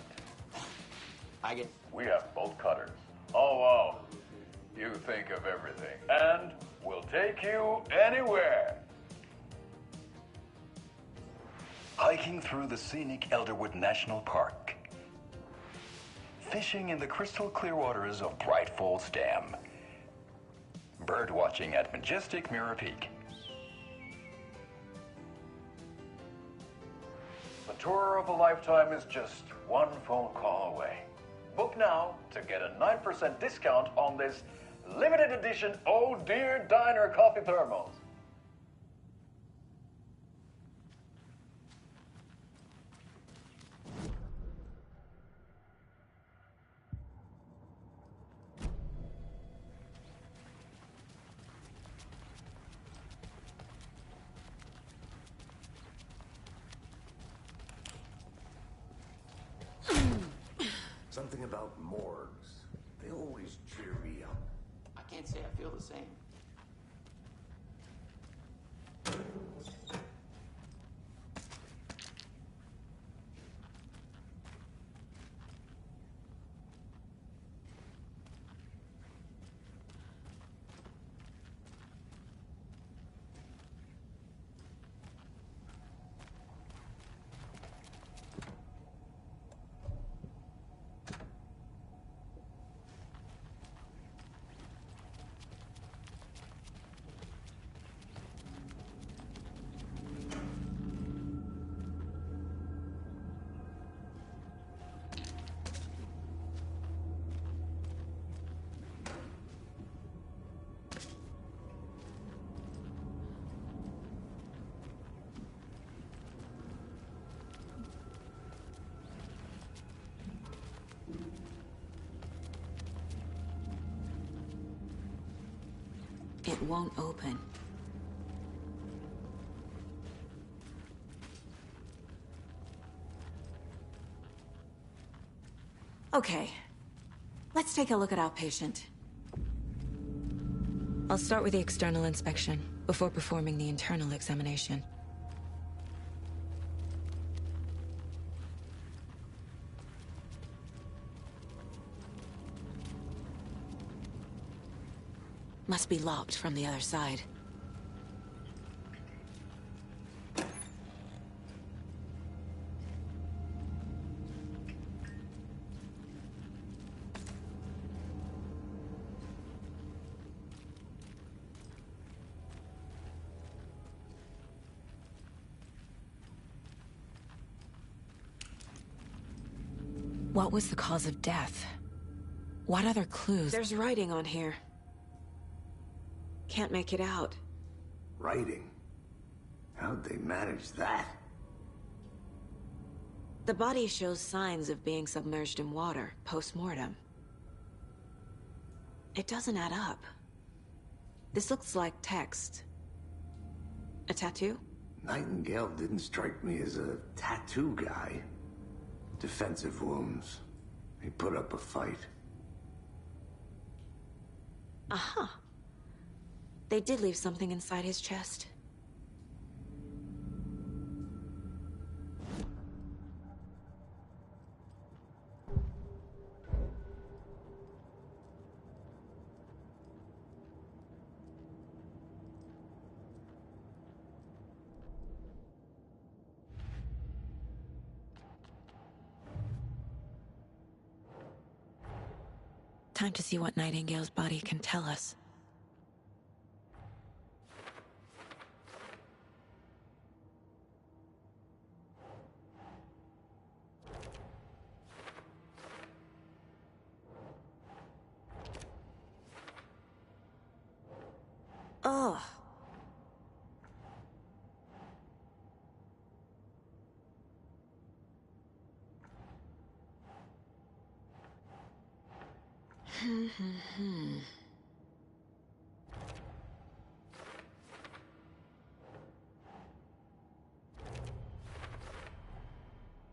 government? We have bolt cutters. Oh, wow. You think of everything. And we'll take you anywhere. Hiking through the scenic Elderwood National Park. Fishing in the crystal clear waters of Bright Falls Dam. Bird watching at majestic Mirror Peak. The tour of a lifetime is just one phone call away. Book now to get a 9% discount on this limited edition Oh Dear Diner coffee thermos. Something about morgues. They always cheer me up. I can't say I feel the same. It won't open. Okay. Let's take a look at our patient. I'll start with the external inspection before performing the internal examination. Must be locked from the other side. What was the cause of death? What other clues? There's writing on here. Can't make it out. Writing? How'd they manage that? The body shows signs of being submerged in water, post-mortem. It doesn't add up. This looks like text. A tattoo? Nightingale didn't strike me as a tattoo guy. Defensive wounds. He put up a fight. Uh-huh. They did leave something inside his chest. Time to see what Nightingale's body can tell us. Ugh.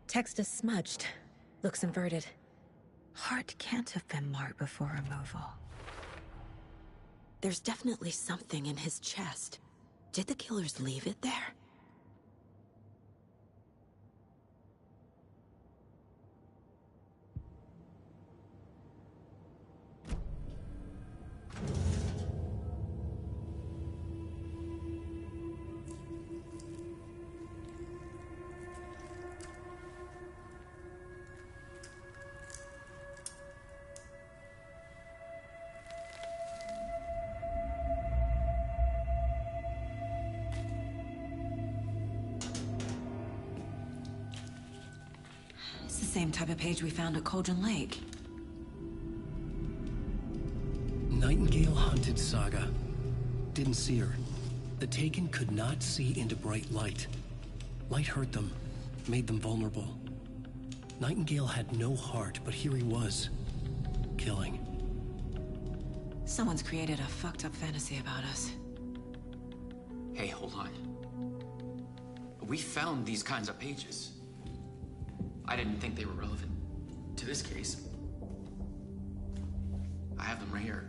Text is smudged. Looks inverted. Heart can't have been marked before removal. There's definitely something in his chest. Did the killers leave it there? It's the same type of page we found at Cauldron Lake. Nightingale hunted Saga. Didn't see her. The Taken could not see into bright light. Light hurt them, made them vulnerable. Nightingale had no heart, but here he was, killing. Someone's created a fucked up fantasy about us. Hey, hold on. We found these kinds of pages. I didn't think they were relevant to this case. I have them right here.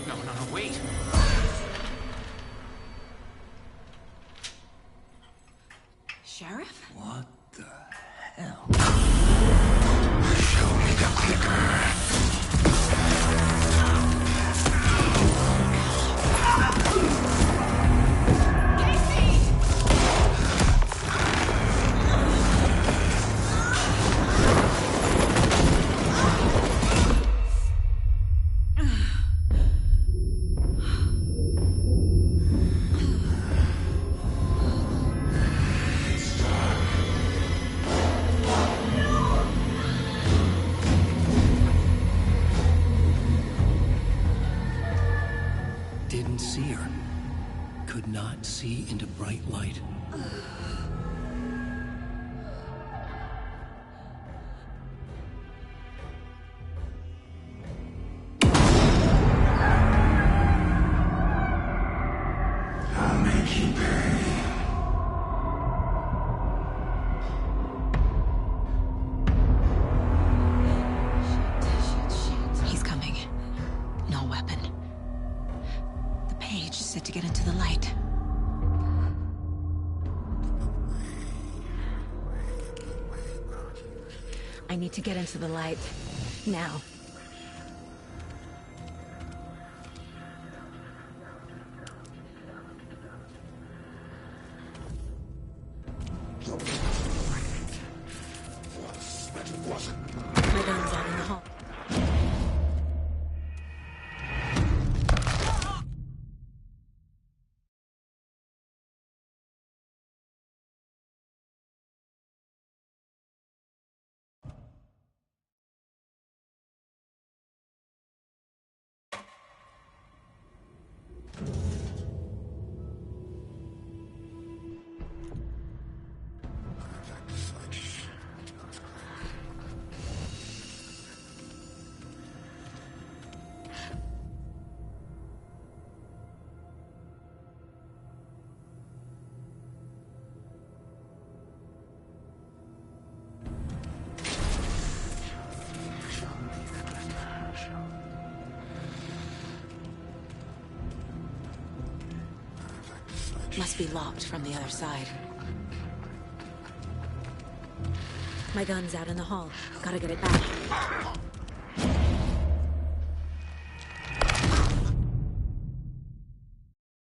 No, wait. Sheriff? What the hell? Show me the clicker. Didn't see her. could not see into bright light. I'll make you pay. He's coming. No weapon. The page is set to get into the light. I need to get into the light. Now. My gun's out in the hall. Must be locked from the other side. My gun's out in the hall. Gotta get it back.